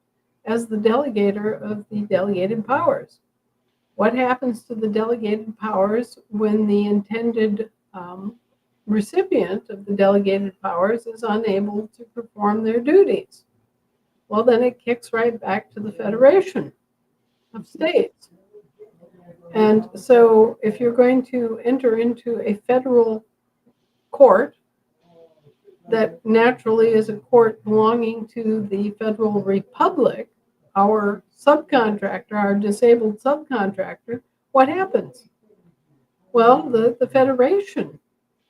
as the delegator of the delegated powers. What happens to the delegated powers when the intended recipient of the delegated powers is unable to perform their duties? Well, then it kicks right back to the Federation of states. And so if you're going to enter into a federal court, that naturally is a court belonging to the Federal Republic, our subcontractor, our disabled subcontractor, what happens? Well, the Federation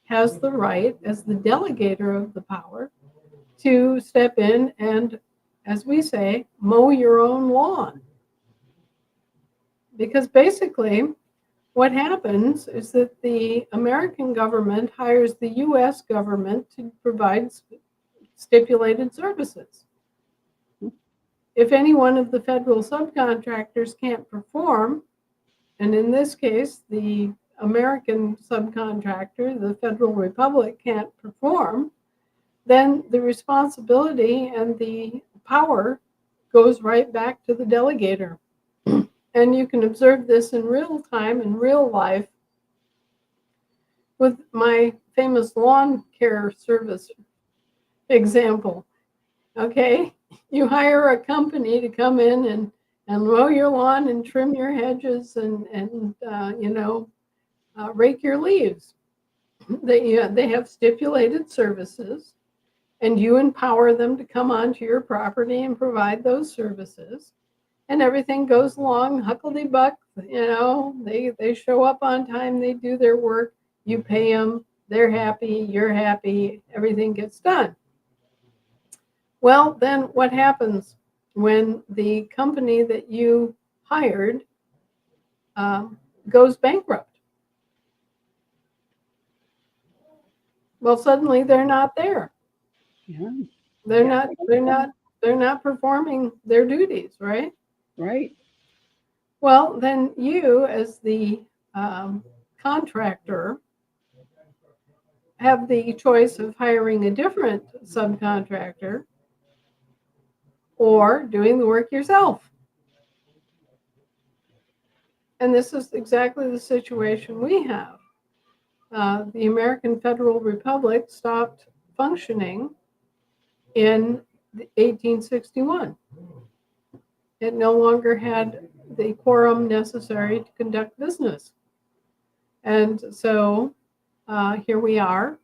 has the right, as the delegator of the power, to step in and, as we say, mow your own lawn. Because basically, what happens is that the American government hires the U.S. government to provide stipulated services. If any one of the federal subcontractors can't perform, and in this case, the American subcontractor, the Federal Republic, can't perform, then the responsibility and the power goes right back to the delegator. And you can observe this in real time, in real life, with my famous lawn care service example. Okay, you hire a company to come in and mow your lawn and trim your hedges and rake your leaves. They have stipulated services, and you empower them to come onto your property and provide those services. And everything goes along huckledybuck, they show up on time, they do their work, you pay them, they're happy, you're happy, everything gets done. Well, then what happens when the company that you hired goes bankrupt? Well, suddenly they're not there. Yeah. They're not performing their duties, right? Right. Well, then you, as the contractor, have the choice of hiring a different subcontractor or doing the work yourself. And this is exactly the situation we have. The American Federal Republic stopped functioning in 1861. It no longer had the quorum necessary to conduct business. And so here we are.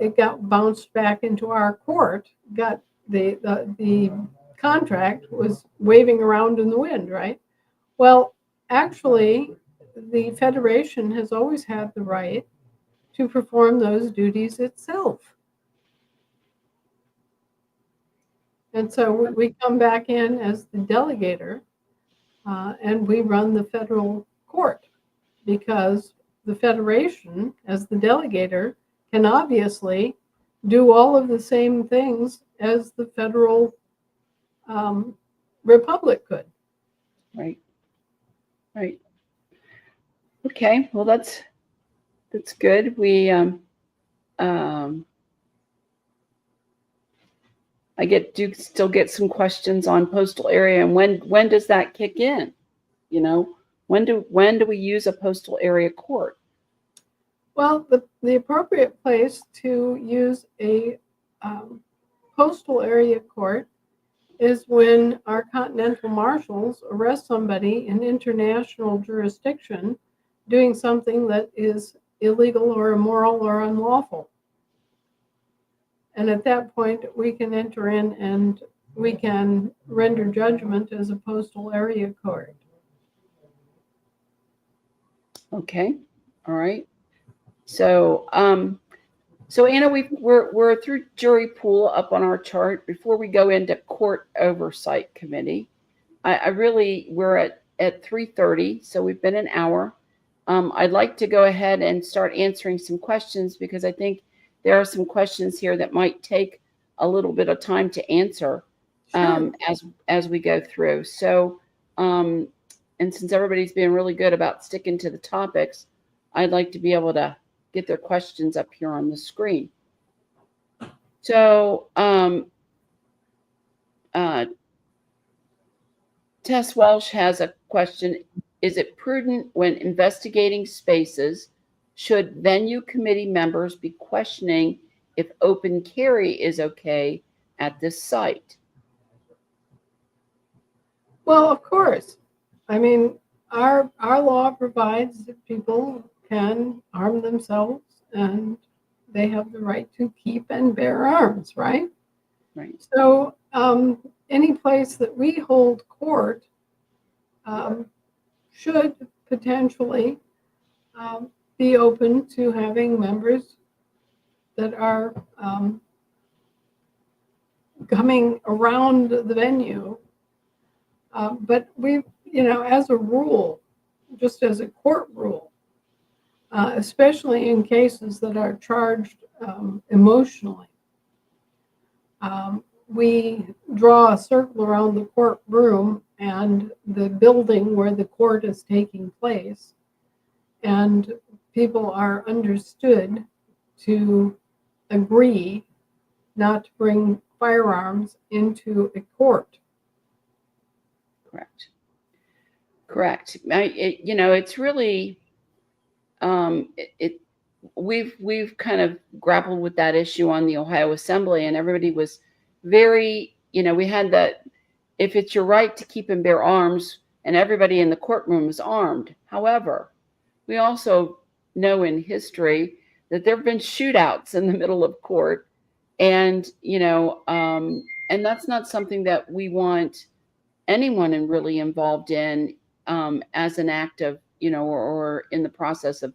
it got bounced back into our court. Got the contract was waving around in the wind, right? Well, actually, the Federation has always had the right to perform those duties itself. And so we come back in as the delegator, and we run the federal court, because the Federation, as the delegator, can obviously do all of the same things as the federal republic could. Right. Right. Okay. Well, that's good. We I still get some questions on postal area, and when does that kick in? You know, when do we use a postal area court? Well, the appropriate place to use a postal area court is when our continental marshals arrest somebody in international jurisdiction doing something that is illegal or immoral or unlawful. And at that point, we can enter in and we can render judgment as a postal area court. Okay. All right. So, so Anna, we're through jury pool up on our chart. Before we go into court oversight committee, we're at 3:30, so we've been an hour. I'd like to go ahead and start answering some questions, because I think there are some questions here that might take a little bit of time to answer. Sure. As we go through. So, and since everybody's being really good about sticking to the topics, I'd like to be able to get their questions up here on the screen. So, Tess Welsh has a question. Is it prudent when investigating spaces, should venue committee members be questioning if open carry is okay at this site? Well, of course. I mean, our law provides that people can arm themselves and they have the right to keep and bear arms, right? Right. So any place that we hold court should potentially be open to having members that are coming around the venue. But we, as a rule, just as a court rule, especially in cases that are charged emotionally, we draw a circle around the courtroom and the building where the court is taking place, and people are understood to agree not to bring firearms into a court. Correct. It's really, we've kind of grappled with that issue on the Ohio Assembly, and everybody was very, we had that, if it's your right to keep and bear arms, and everybody in the courtroom is armed. However, we also know in history that there have been shootouts in the middle of court, and, and that's not something that we want anyone really involved in as an act of, or in the process of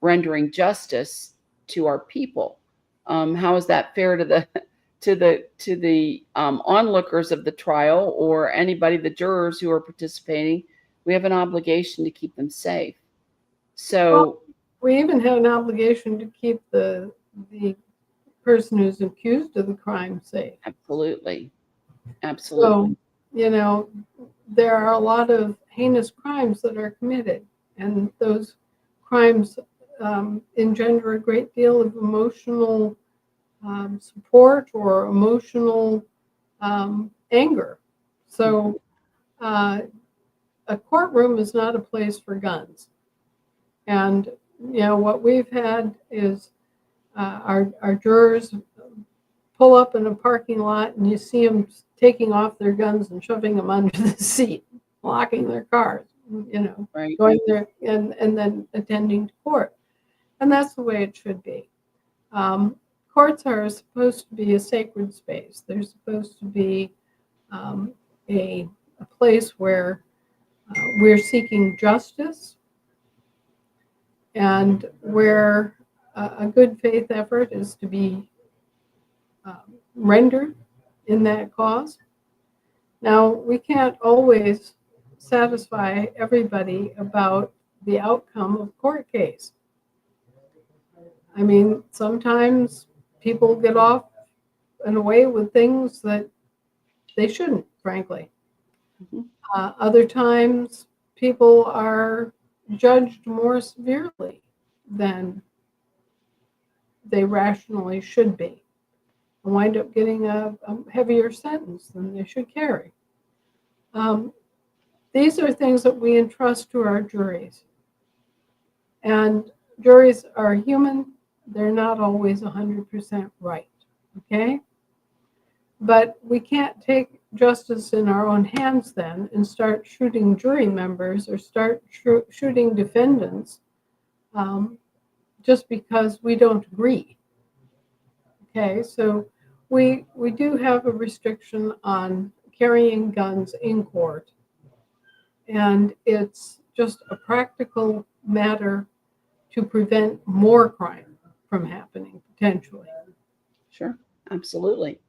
rendering justice to our people. How is that fair to the onlookers of the trial, or anybody, the jurors who are participating? We have an obligation to keep them safe. So we even have an obligation to keep the person who's accused of the crime safe. Absolutely. So, there are a lot of heinous crimes that are committed, and those crimes engender a great deal of emotional support or emotional anger. So a courtroom is not a place for guns. And, what we've had is our jurors pull up in a parking lot, and you see them taking off their guns and shoving them under the seat, locking their cars, right. Going there and then attending to court. And that's the way it should be. Courts are supposed to be a sacred space. They're supposed to be a place where we're seeking justice, and where a good faith effort is to be rendered in that cause. Now, we can't always satisfy everybody about the outcome of a court case. I mean, sometimes people get off and away with things that they shouldn't, frankly. Mhm. Other times, people are judged more severely than they rationally should be, and wind up getting a heavier sentence than they should carry. These are things that we entrust to our juries. And juries are human. They're not always 100% right, okay? But we can't take justice in our own hands then and start shooting jury members or start shooting defendants just because we don't agree. Okay, so we do have a restriction on carrying guns in court, and it's just a practical matter to prevent more crime from happening potentially. Sure, absolutely.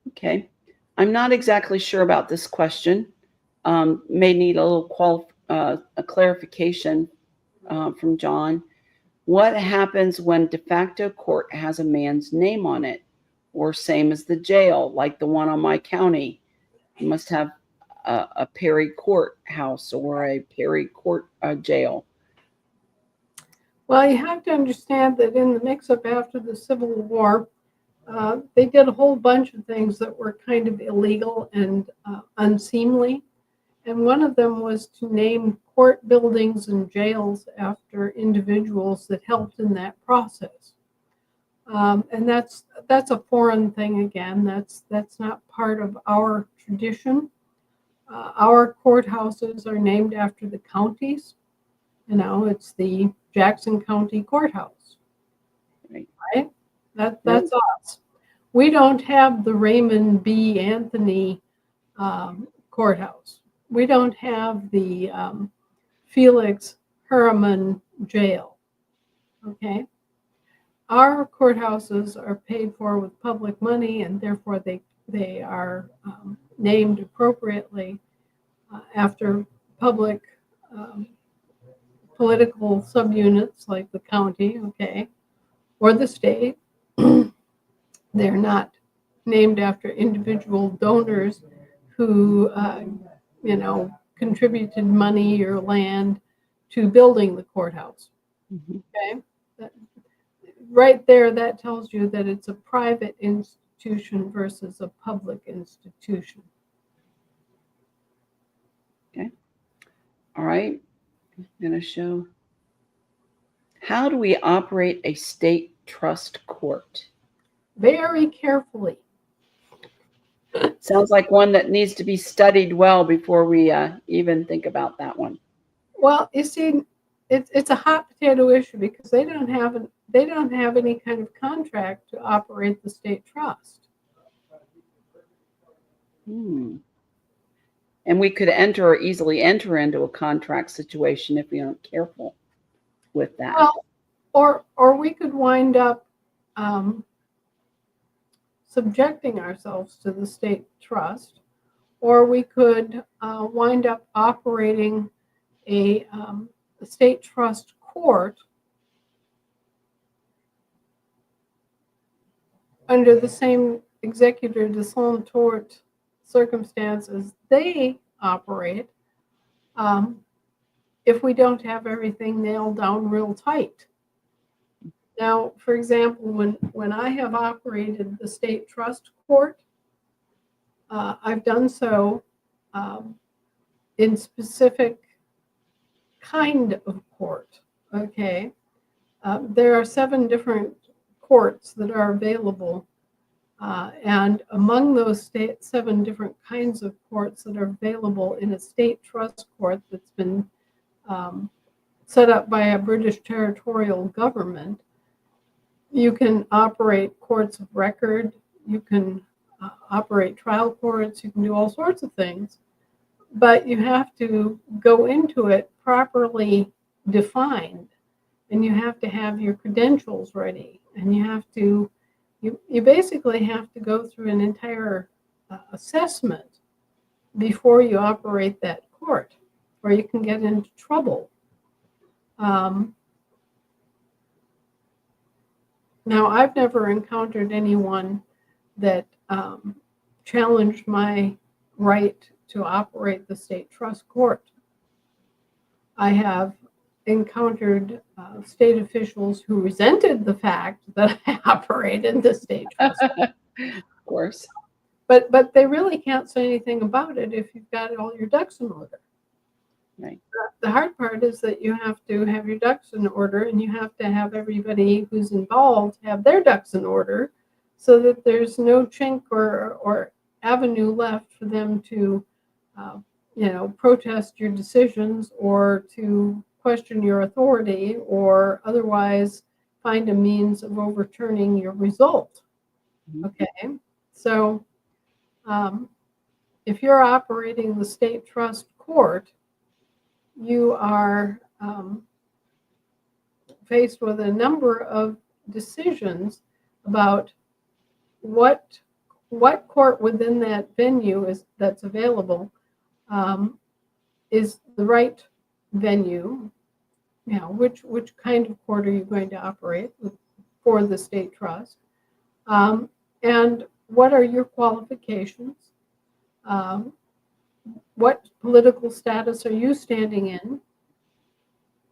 Okay, I'm not exactly sure about this question. May need a little a clarification from John. What happens when de facto court has a man's name on it, or same as the jail, like the one on my county? You must have a Perry courthouse or a Perry court jail. Well, you have to understand that in the mix-up after the Civil War, they did a whole bunch of things that were kind of illegal and unseemly. And one of them was to name court buildings and jails after individuals that helped in that process. And that's a foreign thing again. That's not part of our tradition. Our courthouses are named after the counties. You know, it's the Jackson County Courthouse. Right? That's us. We don't have the Raymond B. Anthony courthouse. We don't have the Felix Herman jail. Okay? Our courthouses are paid for with public money, and therefore they are named appropriately after public political subunits like the county, okay, or the state. They're not named after individual donors who, contributed money or land to building the courthouse. Mm-hmm. Okay, right there, that tells you that it's a private institution versus a public institution. Okay. All right. I'm going to show. How do we operate a state trust court? Very carefully. Sounds like one that needs to be studied well before we even think about that one. Well, you see, it's a hot potato issue because they don't have any kind of contract to operate the state trust. And we could easily enter into a contract situation if we aren't careful with that. Well, or we could wind up subjecting ourselves to the state trust, or we could wind up operating a state trust court under the same executor dissolutor circumstances they operate, if we don't have everything nailed down real tight. Now, for example, when I have operated the state trust court, I've done so in specific kind of court, okay? There are 7 different courts that are available, and among those 7 different kinds of courts that are available in a state trust court that's been set up by a British territorial government, You can operate courts of record. You can operate trial courts. You can do all sorts of things. But you have to go into it properly defined. And you have to have your credentials ready. And you have to, you basically have to go through an entire assessment before you operate that court, or you can get into trouble. Now, I've never encountered anyone that challenged my right to operate the state trust court. I have encountered state officials who resented the fact that I operated the state trust court. Of course. But they really can't say anything about it if you've got all your ducks in order. Right. The hard part is that you have to have your ducks in order, and you have to have everybody who's involved have their ducks in order, so that there's no chink or avenue left for them to, protest your decisions or to question your authority or otherwise find a means of overturning your result. Okay, so if you're operating the state trust court, you are faced with a number of decisions about what court within that venue that's available is the right venue. Which kind of court are you going to operate for the state trust, and what are your qualifications? What political status are you standing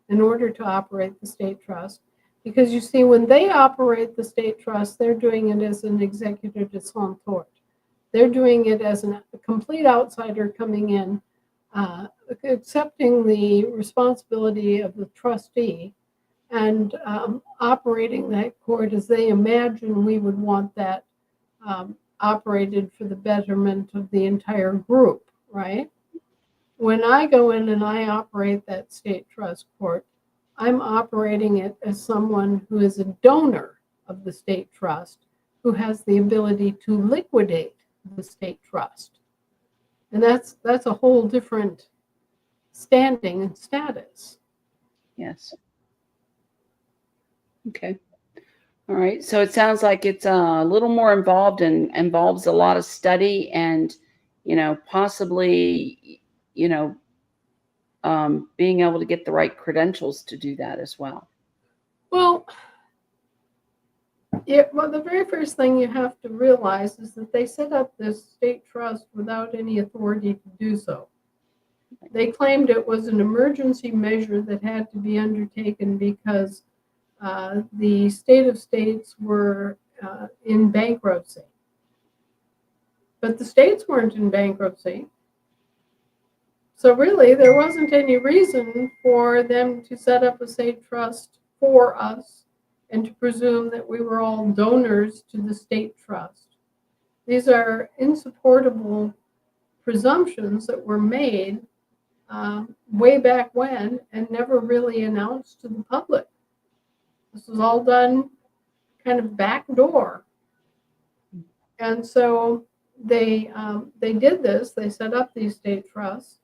in order to operate the state trust? Because you see, when they operate the state trust, they're doing it as an executor de son tort. They're doing it as a complete outsider coming in, accepting the responsibility of the trustee and operating that court as they imagine we would want that operated for the betterment of the entire group, right? When I go in and I operate that state trust court, I'm operating it as someone who is a donor of the state trust, who has the ability to liquidate the state trust. And that's a whole different standing and status. Yes. Okay. All right. So it sounds like it's a little more involved and involves a lot of study and, possibly, being able to get the right credentials to do that as well. Well, the very first thing you have to realize is that they set up this state trust without any authority to do so. They claimed it was an emergency measure that had to be undertaken because the state of states were in bankruptcy. But the states weren't in bankruptcy. So really, there wasn't any reason for them to set up a state trust for us and to presume that we were all donors to the state trust. These are insupportable presumptions that were made way back when and never really announced to the public. This was all done kind of backdoor. And so they did this. They set up these state trusts.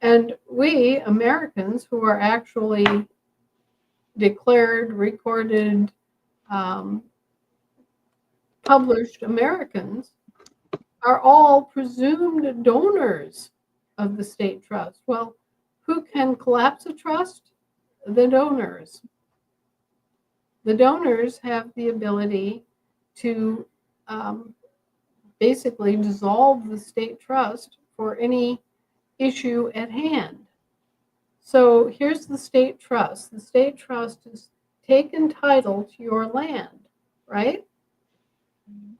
And we, Americans, who are actually declared, recorded, published Americans, are all presumed donors of the state trust. Well, who can collapse a trust? The donors. The donors have the ability to basically dissolve the state trust for any issue at hand. So here's the state trust. The state trust is taken title to your land, right?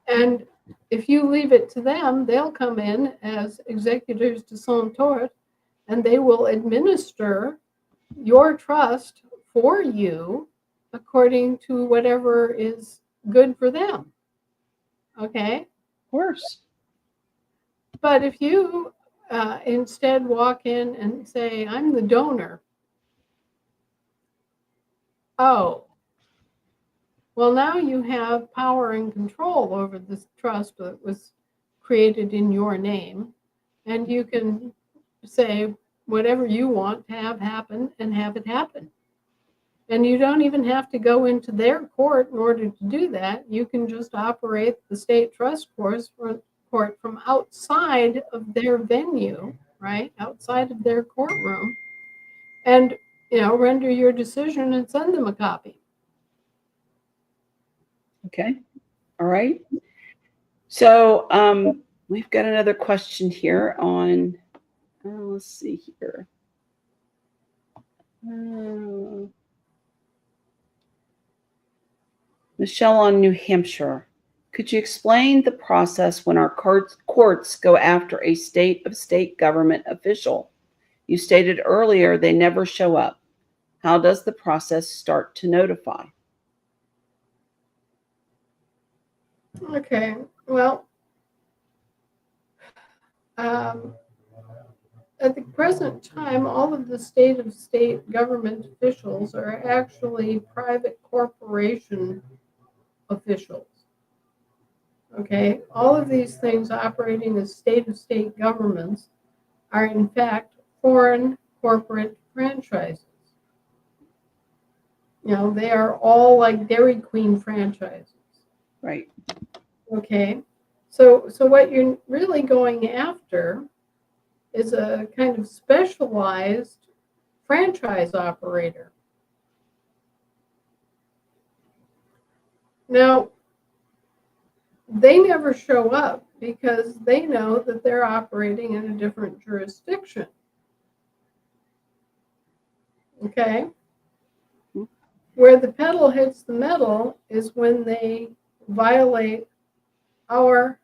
And if you leave it to them, they'll come in as executors de son tort, and they will administer your trust for you according to whatever is good for them. Okay? Of course. But if you instead walk in and say, I'm the donor. Oh, Well, now you have power and control over this trust that was created in your name, and you can say whatever you want to have happen and have it happen. And you don't even have to go into their court in order to do that. You can just operate the state trust court from outside of their venue, right? Outside of their courtroom, and render your decision and send them a copy. Okay. All right. So we've got another question here on, let's see here. Michelle on New Hampshire. Could you explain the process when our courts go after a state government official? You stated earlier they never show up. How does the process start to notify? Okay, well, at the present time, all of the state government officials are actually private corporation officials. Okay, all of these things operating as state governments are in fact foreign corporate franchises. They are all like Dairy Queen franchises. Right. Okay, so what you're really going after is a kind of specialized franchise operator. Now, they never show up because they know that they're operating in a different jurisdiction. Okay? Where the pedal hits the metal is when they violate our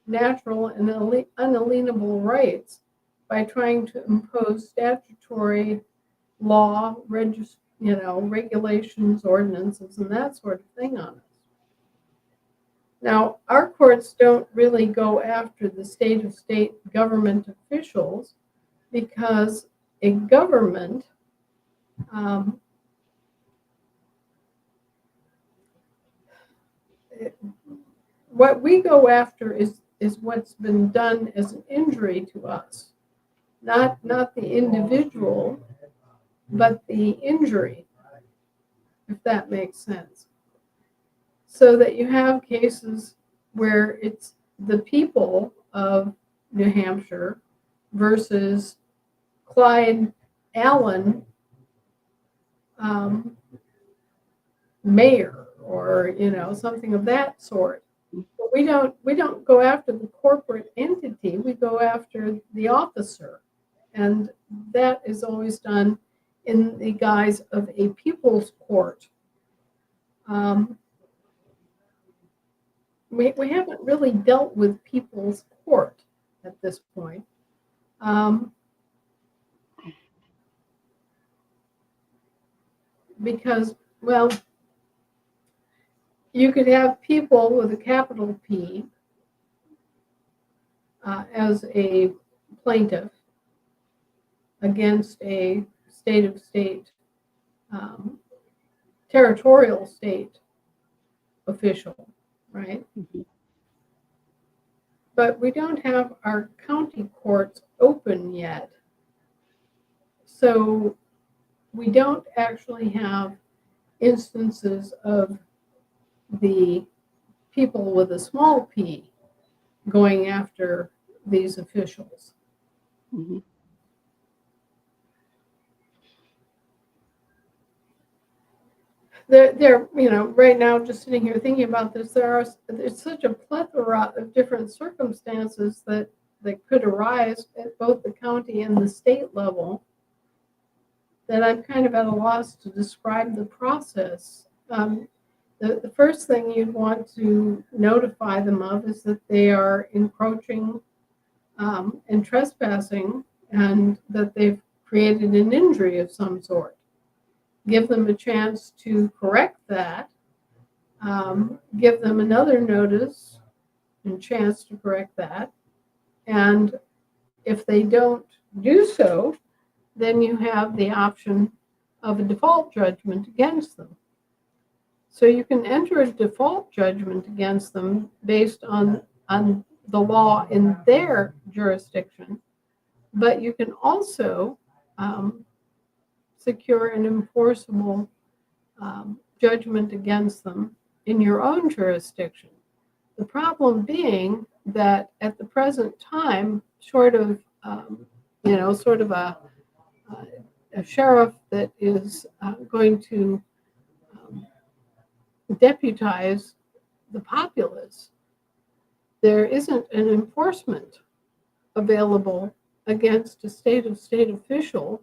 natural and unalienable rights by trying to impose statutory law, regulations, ordinances, and that sort of thing on us. Now, our courts don't really go after the state government officials because a government what we go after is what's been done as an injury to us, not the individual, but the injury, if that makes sense. So that you have cases where it's the people of New Hampshire versus Clyde Allen mayor, or something of that sort. But we don't go after the corporate entity. We go after the officer, and that is always done in the guise of a people's court. We haven't really dealt with people's court at this point. Because, well, you could have people with a capital P as a plaintiff against a state territorial state official, right? Mm-hmm. But we don't have our county courts open yet. So we don't actually have instances of the people with a small p going after these officials. Mm-hmm. There, right now, just sitting here thinking about this, there's such a plethora of different circumstances that could arise at both the county and the state level that I'm kind of at a loss to describe the process. The first thing you'd want to notify them of is that they are encroaching and trespassing, and that they've created an injury of some sort. Give them a chance to correct that. Give them another notice and chance to correct that. And if they don't do so, then you have the option of a default judgment against them. So you can enter a default judgment against them based on the law in their jurisdiction, but you can also secure an enforceable judgment against them in your own jurisdiction. The problem being that at the present time, short of sort of a sheriff that is going to deputize the populace, there isn't an enforcement available against a state official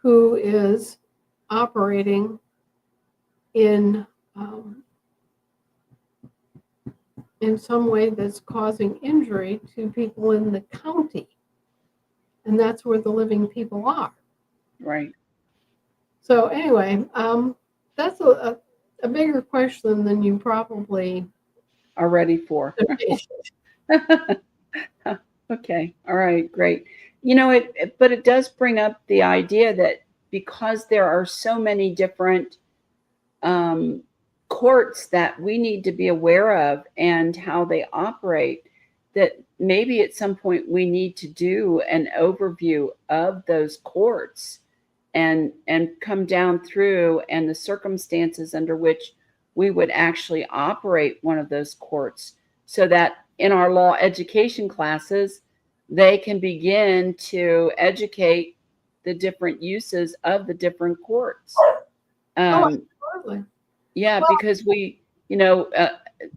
who is operating in some way that's causing injury to people in the county. And that's where the living people are. Right. So anyway, that's a bigger question than you probably are ready for. Okay. All right. Great. But it does bring up the idea that because there are so many different courts that we need to be aware of and how they operate, that maybe at some point we need to do an overview of those courts and come down through and the circumstances under which we would actually operate one of those courts, so that in our law education classes, they can begin to educate the different uses of the different courts. Absolutely. Yeah, because we,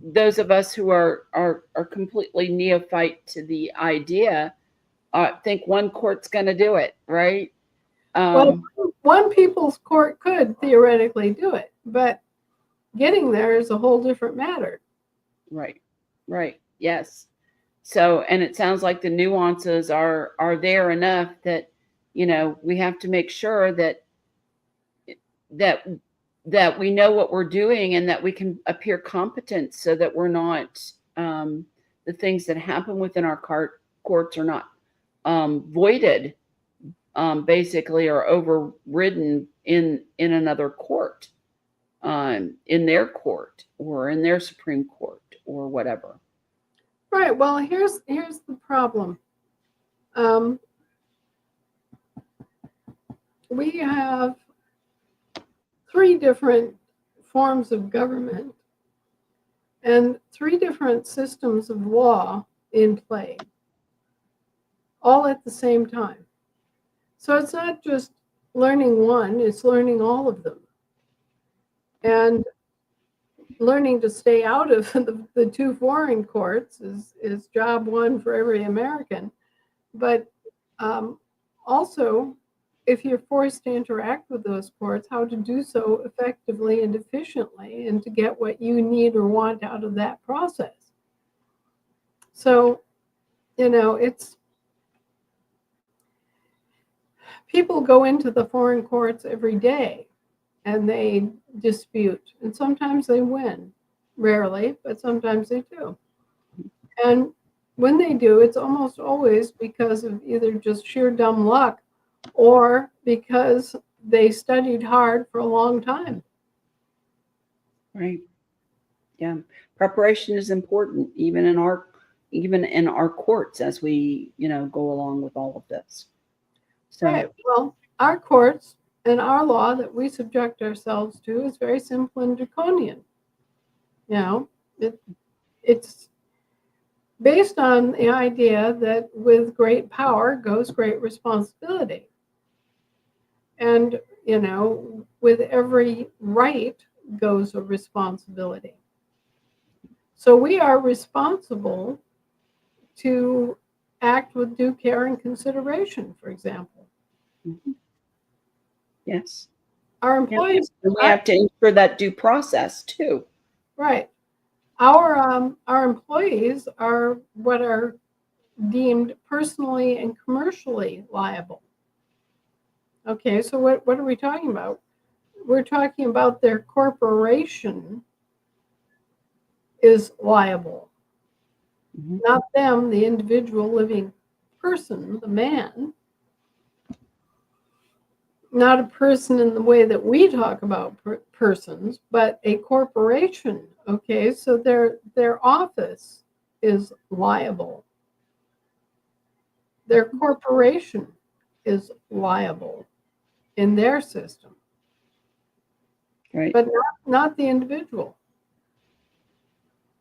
those of us who are completely neophyte to the idea think one court's going to do it, right? Well, one people's court could theoretically do it, but getting there is a whole different matter. Right. Yes. So, and it sounds like the nuances are there enough that, we have to make sure that we know what we're doing and that we can appear competent, so that we're not, the things that happen within our courts are not voided, basically, or overridden in another court, in their court or in their Supreme Court or whatever. Right. Well, here's the problem. We have 3 different forms of government and 3 different systems of law in play, all at the same time. So it's not just learning one, it's learning all of them. And learning to stay out of the 2 foreign courts is job one for every American. But also, if you're forced to interact with those courts, how to do so effectively and efficiently, and to get what you need or want out of that process. So, it's people go into the foreign courts every day and they dispute, and sometimes they win, rarely, but sometimes they do. And when they do, it's almost always because of either just sheer dumb luck or because they studied hard for a long time. Right. Yeah. Preparation is important, even in our courts, as we, go along with all of this. So, right. Well, our courts and our law that we subject ourselves to is very simple and draconian. It's based on the idea that with great power goes great responsibility. And, with every right goes a responsibility. So we are responsible to act with due care and consideration, for example. Mm-hmm. Yes. Our employees. And we have to ensure that due process too. Right. Our employees are what are deemed personally and commercially liable. Okay, so what are we talking about? We're talking about their corporation is liable. Mm-hmm. Not them, the individual living person, the man. not a person in the way that we talk about persons, but a corporation. Okay, so their office is liable. Their corporation is liable in their system, Right. but not the individual.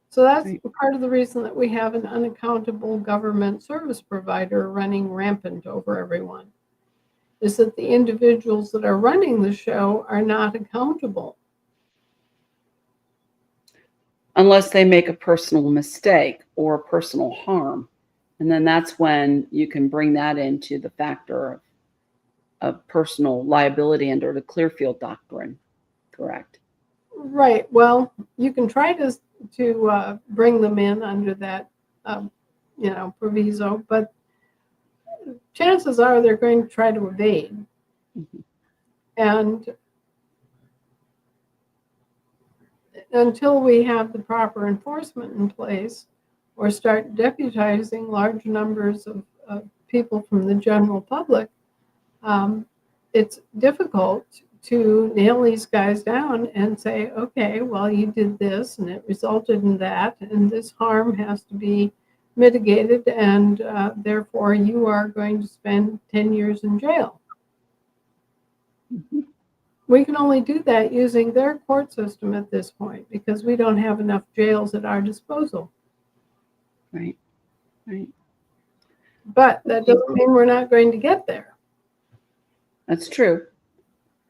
So that's Right. part of the reason that we have an unaccountable government service provider running rampant over everyone, is that the individuals that are running the show are not accountable. Unless they make a personal mistake or personal harm. And then that's when you can bring that into the factor of personal liability under the Clearfield Doctrine. Correct. Right. Well, you can try to bring them in under that, proviso, but chances are they're going to try to evade. Mhm. And until we have the proper enforcement in place or start deputizing large numbers of people from the general public, it's difficult to nail these guys down and say, okay, well, you did this and it resulted in that, and this harm has to be mitigated, and therefore you are going to spend 10 years in jail. Mhm. We can only do that using their court system at this point because we don't have enough jails at our disposal. Right. Right. But that doesn't mean we're not going to get there. That's true.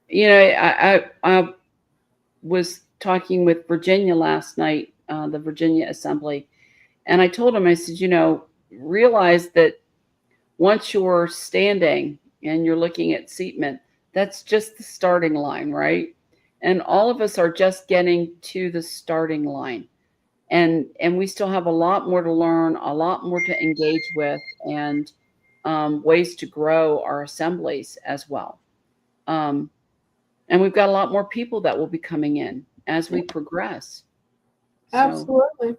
You know, I was talking with Virginia last night, the Virginia Assembly, and I told him, I said, realize that once you're standing and you're looking at seatment, that's just the starting line, right? And all of us are just getting to the starting line. And we still have a lot more to learn, a lot more to engage with, and ways to grow our assemblies as well. And we've got a lot more people that will be coming in as we progress. So, Absolutely.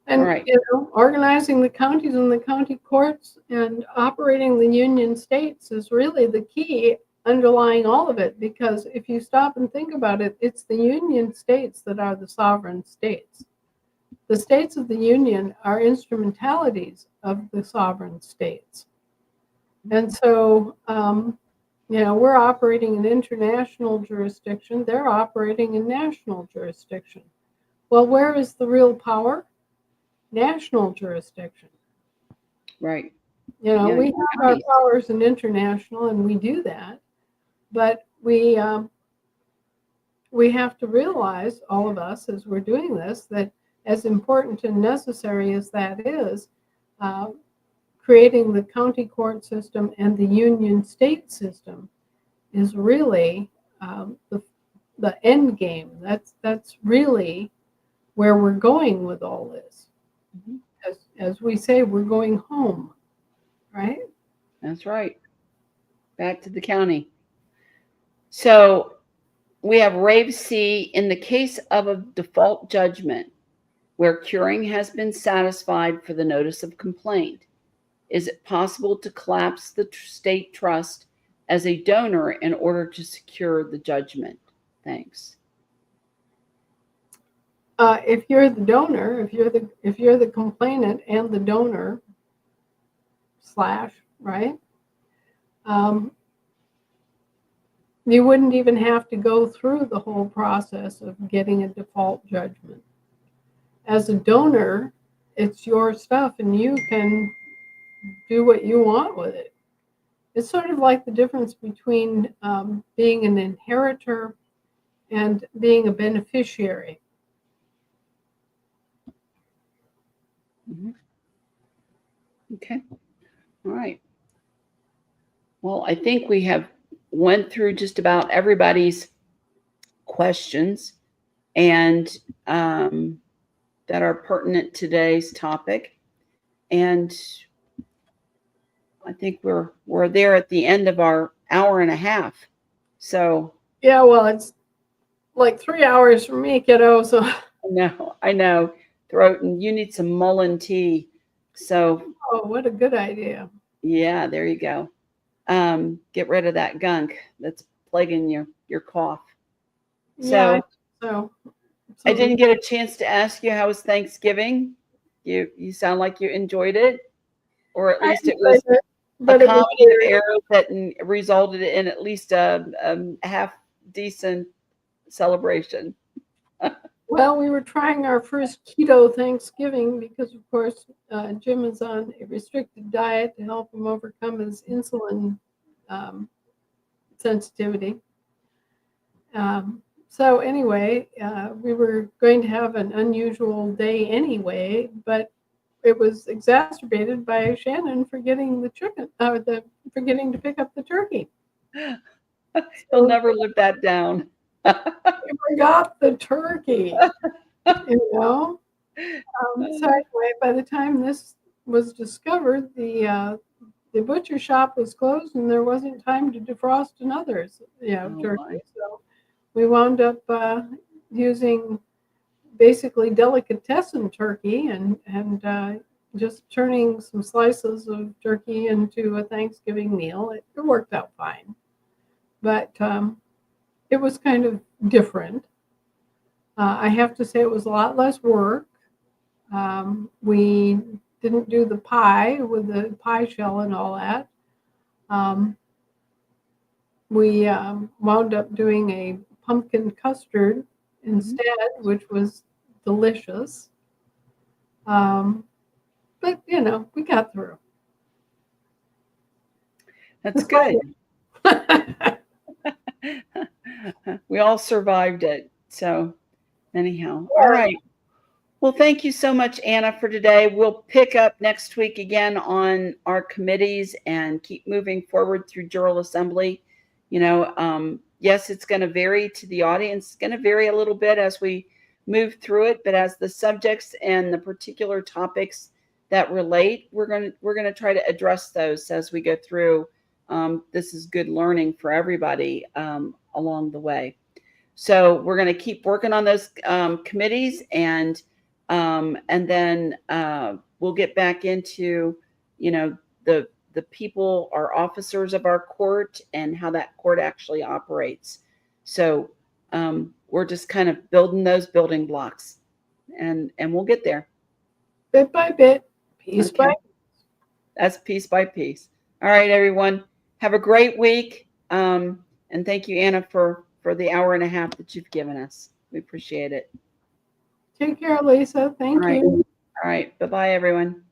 And right. organizing the counties and the county courts and operating the union states is really the key underlying all of it, because if you stop and think about it, it's the union states that are the sovereign states. The states of the union are instrumentalities of the sovereign states. And so, we're operating in international jurisdiction. They're operating in national jurisdiction. Well, where is the real power? National jurisdiction. Right. We have our powers in international, and we do that. But we have to realize, all of us, as we're doing this, that as important and necessary as that is, creating the county court system and the union state system is really the end game. That's really where we're going with all this. Mm-hmm. As we say, we're going home, right? That's right. Back to the county. So we have Rave C. In the case of a default judgment where curing has been satisfied for the notice of complaint, is it possible to collapse the state trust as a donor in order to secure the judgment? Thanks. If you're the donor, if you're the complainant and the donor / right, you wouldn't even have to go through the whole process of getting a default judgment. As a donor, it's your stuff and you can do what you want with it. It's sort of like the difference between being an inheritor and being a beneficiary. Mm-hmm. Okay. All right. Well, I think we have went through just about everybody's questions and that are pertinent to today's topic. And I think we're there at the end of our hour and a half. So yeah, well, it's like 3 hours for me, kiddo. So I know, throat, and you need some Mullen tea. So what a good idea. yeah, there you go. get rid of that gunk that's plaguing your cough. Yeah, So I didn't get a chance to ask you, how was Thanksgiving? You sound like you enjoyed it, or at least it was a comedy of errors that resulted in at least a half decent celebration. Well, we were trying our first keto Thanksgiving because, of course, Jim is on a restricted diet to help him overcome his insulin sensitivity. So anyway, we were going to have an unusual day anyway, but it was exacerbated by Shannon forgetting the chicken, forgetting to pick up the turkey. He'll never live that down. We forgot the turkey, you know. So anyway, by the time this was discovered, the butcher shop was closed, and there wasn't time to defrost another, turkey. So we wound up using basically delicatessen turkey and just turning some slices of turkey into a Thanksgiving meal. It worked out fine, but it was kind of different. I have to say it was a lot less work. We didn't do the pie with the pie shell and all that. We wound up doing a pumpkin custard instead, which was delicious. But, we got through. That's good. We all survived it. So anyhow, all right. Well, thank you so much, Anna, for today. We'll pick up next week again on our committees and keep moving forward through Jural Assembly. Yes, it's going to vary to the audience. It's going to vary a little bit as we move through it, but as the subjects and the particular topics that relate, we're going to try to address those as we go through. This is good learning for everybody along the way. So we're going to keep working on those committees, and then we'll get back into, the people, our officers of our court, and how that court actually operates. So we're just kind of building those building blocks, and we'll get there. Bit by bit, piece by piece. That's piece by piece. All right, everyone. Have a great week. And thank you, Anna, for the hour and a half that you've given us. We appreciate it. Take care, Lisa. Thank you. All right. Bye-bye, everyone.